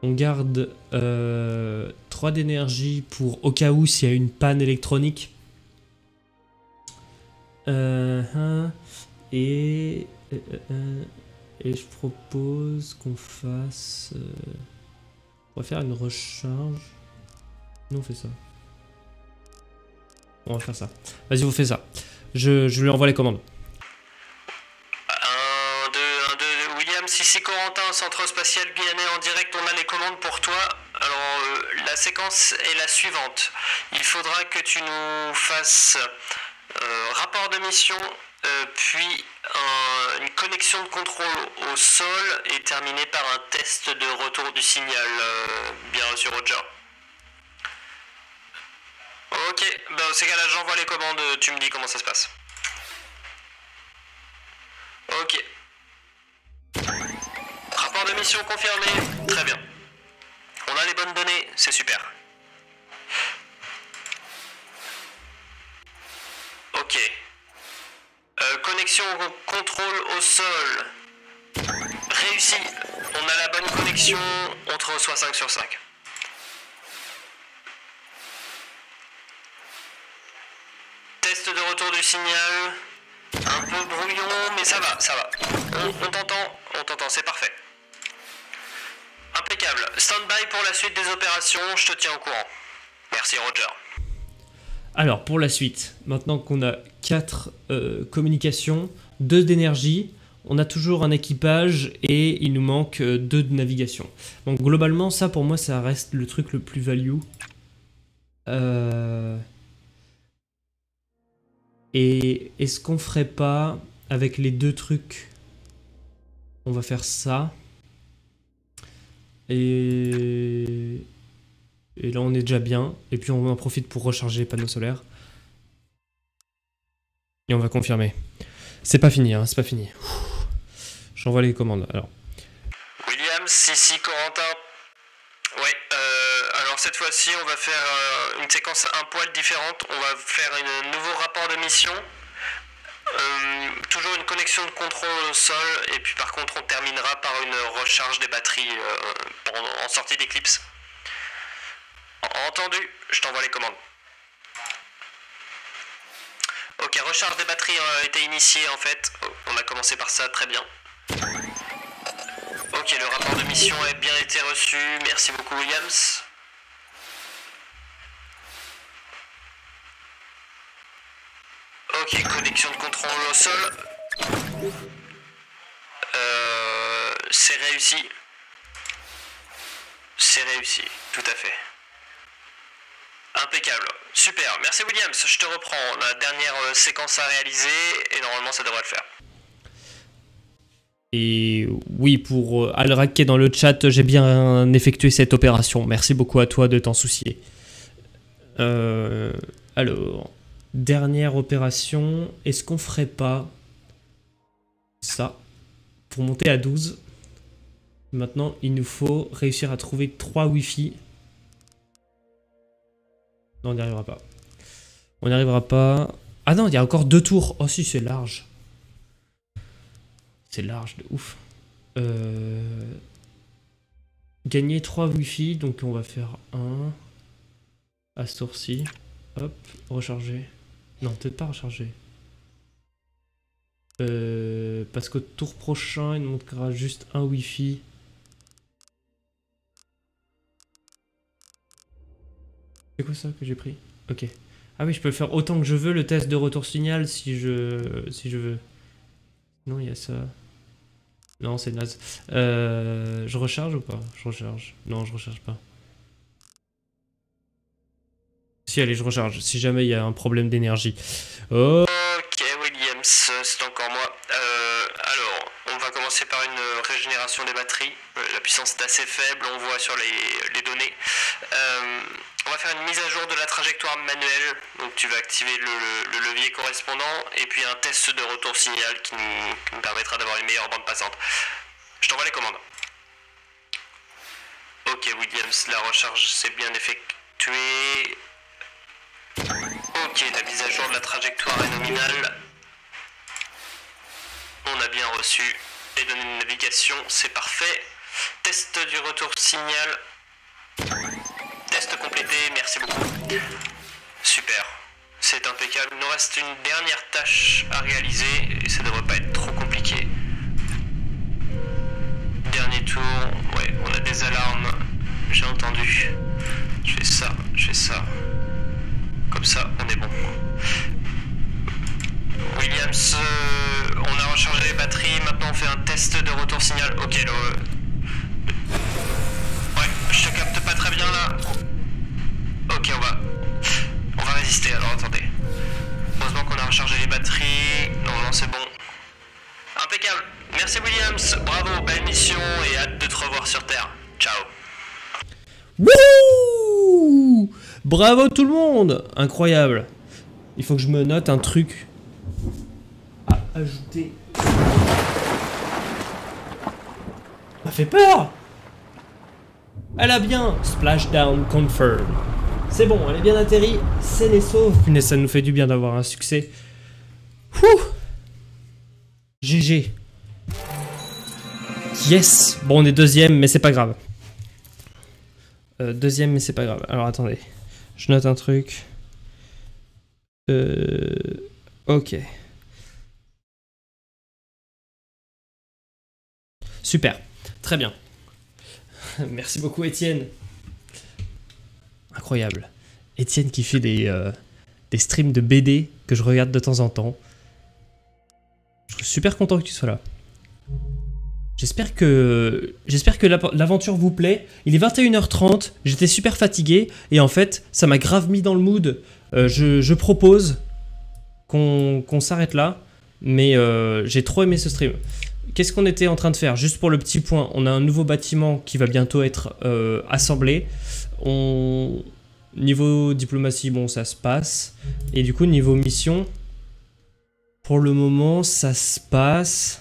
On garde 3 d'énergie pour au cas où s'il y a une panne électronique. Et je propose qu'on fasse... on va faire une recharge. Non, on fait ça. On va faire ça. Vas-y, vous faites ça. Je lui envoie les commandes.
1, 2, 1, 2, William, ici Corentin, centre spatial guyanais en direct, on a les commandes pour toi. Alors, la séquence est la suivante. Il faudra que tu nous fasses rapport de mission, puis une connexion de contrôle au sol et terminé par un test de retour du signal. Bien reçu, Roger. Ok, bah dans ces cas-là, j'envoie les commandes, tu me dis comment ça se passe. Ok. Rapport de mission confirmé, très bien. On a les bonnes données, c'est super. Ok. Connexion contrôle au sol. Réussi. On a la bonne connexion, on te reçoit 5 sur 5. Test de retour du signal. Un peu brouillon, mais ça va, ça va. On t'entend, c'est parfait. Impeccable. Stand-by pour la suite des opérations, je te tiens au courant. Merci Roger.
Alors, pour la suite, maintenant qu'on a 4 communications, 2 d'énergie, on a toujours un équipage et il nous manque 2 de navigation. Donc globalement, ça pour moi, ça reste le truc le plus value. Et est-ce qu'on ferait pas avec les 2 trucs? On va faire ça. Et là on est déjà bien. Et puis on en profite pour recharger les panneaux solaires. Et on va confirmer. C'est pas fini, hein, c'est pas fini. J'envoie les commandes. Alors.
William, ici Corentin. Ouais, alors cette fois-ci on va faire une séquence un poil différente. On va faire un nouveau rapport de mission. Toujours une connexion de contrôle au sol. Et puis par contre on terminera par une recharge des batteries en sortie d'éclipse. Entendu, je t'envoie les commandes. Ok, recharge des batteries a été initiée en fait. On a commencé par ça, très bien. Ok, le rapport de mission a bien été reçu. Merci beaucoup Williams. Ok, connexion de contrôle au sol. C'est réussi. C'est réussi, tout à fait. Impeccable. Super. Merci Williams. Je te reprends. La dernière séquence à réaliser et normalement ça devrait le faire.
Et oui, pour Alrak qui est dans le chat, j'ai bien effectué cette opération. Merci beaucoup à toi de t'en soucier. Alors, dernière opération. Est-ce qu'on ferait pas ça pour monter à 12? Maintenant, il nous faut réussir à trouver 3 Wi-Fi. Non, on n'y arrivera pas. On n'y arrivera pas. Ah non, il y a encore 2 tours. Oh si, c'est large. C'est large de ouf. Gagner 3 Wi-Fi. Donc on va faire 1. À ce tour-ci. Hop, recharger. Non, peut-être pas recharger. Parce qu'au tour prochain, il nous manquera juste un Wi-Fi. C'est quoi ça que j'ai pris? Ok. Ah oui, je peux faire autant que je veux le test de retour signal si je veux. Non, il y a ça. Non, c'est naze. Je recharge ou pas? Je recharge. Non, je recharge pas. Si, allez, je recharge. Si jamais il y a un problème d'énergie. Oh.
Ok, Williams, c'est encore moi. Alors, on va commencer par une régénération des batteries. La puissance est assez faible, on voit sur les données. On va faire une mise à jour de la trajectoire manuelle. Donc tu vas activer le levier correspondant et puis un test de retour signal qui nous permettra d'avoir une meilleure bande passante. Je t'envoie les commandes. Ok Williams, la recharge s'est bien effectuée. Ok, la mise à jour de la trajectoire est nominale. On a bien reçu les données de navigation, c'est parfait. Test du retour signal. Test complété, merci beaucoup. Super, c'est impeccable. Il nous reste une dernière tâche à réaliser et ça devrait pas être trop compliqué. Dernier tour, ouais, on a des alarmes, j'ai entendu. Je fais ça, je fais ça. Comme ça, on est bon. Williams, on a rechargé les batteries, maintenant on fait un test de retour signal. Ok, ouais, je te capte pas très bien là. Ok, on va résister, alors attendez. Heureusement qu'on a rechargé les batteries. Non, c'est bon. Impeccable. Merci Williams, bravo, belle mission et hâte de te revoir sur Terre. Ciao.
Wouhou! Bravo tout le monde! Incroyable. Il faut que je me note un truc à ajouter. Ça fait peur! Elle a bien splashdown confirmed. C'est bon, elle est bien atterrie, c'est les sauves. Mais ça nous fait du bien d'avoir un succès. Ouh! GG. Yes! Bon, on est deuxième, mais c'est pas grave. Deuxième, mais c'est pas grave. Alors attendez, je note un truc. Ok. Super, très bien. Merci beaucoup Étienne. Incroyable. Étienne qui fait des streams de BD que je regarde de temps en temps. Je suis super content que tu sois là. J'espère que l'aventure vous plaît. Il est 21h30, j'étais super fatigué et en fait ça m'a grave mis dans le mood. Je propose qu'on s'arrête là, mais j'ai trop aimé ce stream. Qu'est-ce qu'on était en train de faire? Juste pour le petit point, on a un nouveau bâtiment qui va bientôt être assemblé. Niveau diplomatie, bon ça se passe. Et du coup niveau mission, pour le moment ça se passe...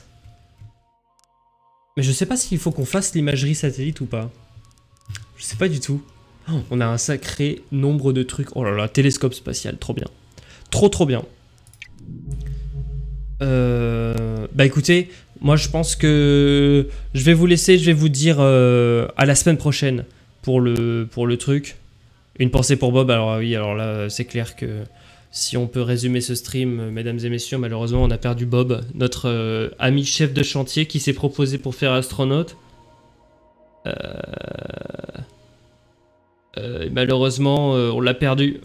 Mais je sais pas s'il faut qu'on fasse l'imagerie satellite ou pas. Je sais pas du tout. Oh, on a un sacré nombre de trucs. Oh là là, télescope spatial, trop bien. Trop bien. Bah écoutez, moi je pense que je vais vous laisser, je vais vous dire à la semaine prochaine pour le truc. Une pensée pour Bob, alors oui, alors là c'est clair que si on peut résumer ce stream, mesdames et messieurs, malheureusement on a perdu Bob, notre ami chef de chantier qui s'est proposé pour faire astronaute. Malheureusement on l'a perdu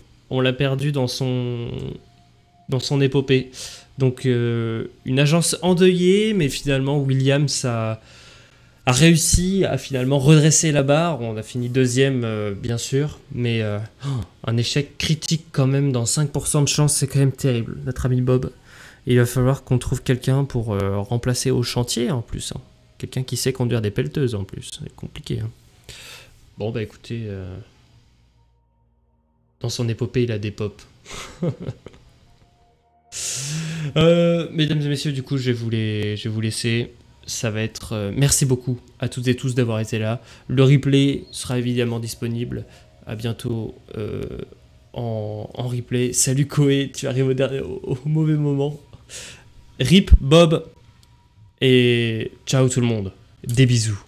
dans son épopée. Donc une agence endeuillée, mais finalement Williams a réussi à finalement redresser la barre. On a fini deuxième bien sûr, mais un échec critique quand même, dans 5% de chance, c'est quand même terrible. Notre ami Bob, il va falloir qu'on trouve quelqu'un pour remplacer au chantier en plus. Hein. Quelqu'un qui sait conduire des pelleteuses en plus, c'est compliqué. Hein. Bon bah écoutez, dans son épopée il a des pops. Mesdames et messieurs, du coup je vais vous laisser. Ça va être... merci beaucoup à toutes et tous d'avoir été là. Le replay sera évidemment disponible. À bientôt en replay. Salut Koé, tu arrives au mauvais moment. RIP Bob. Et ciao tout le monde. Des bisous.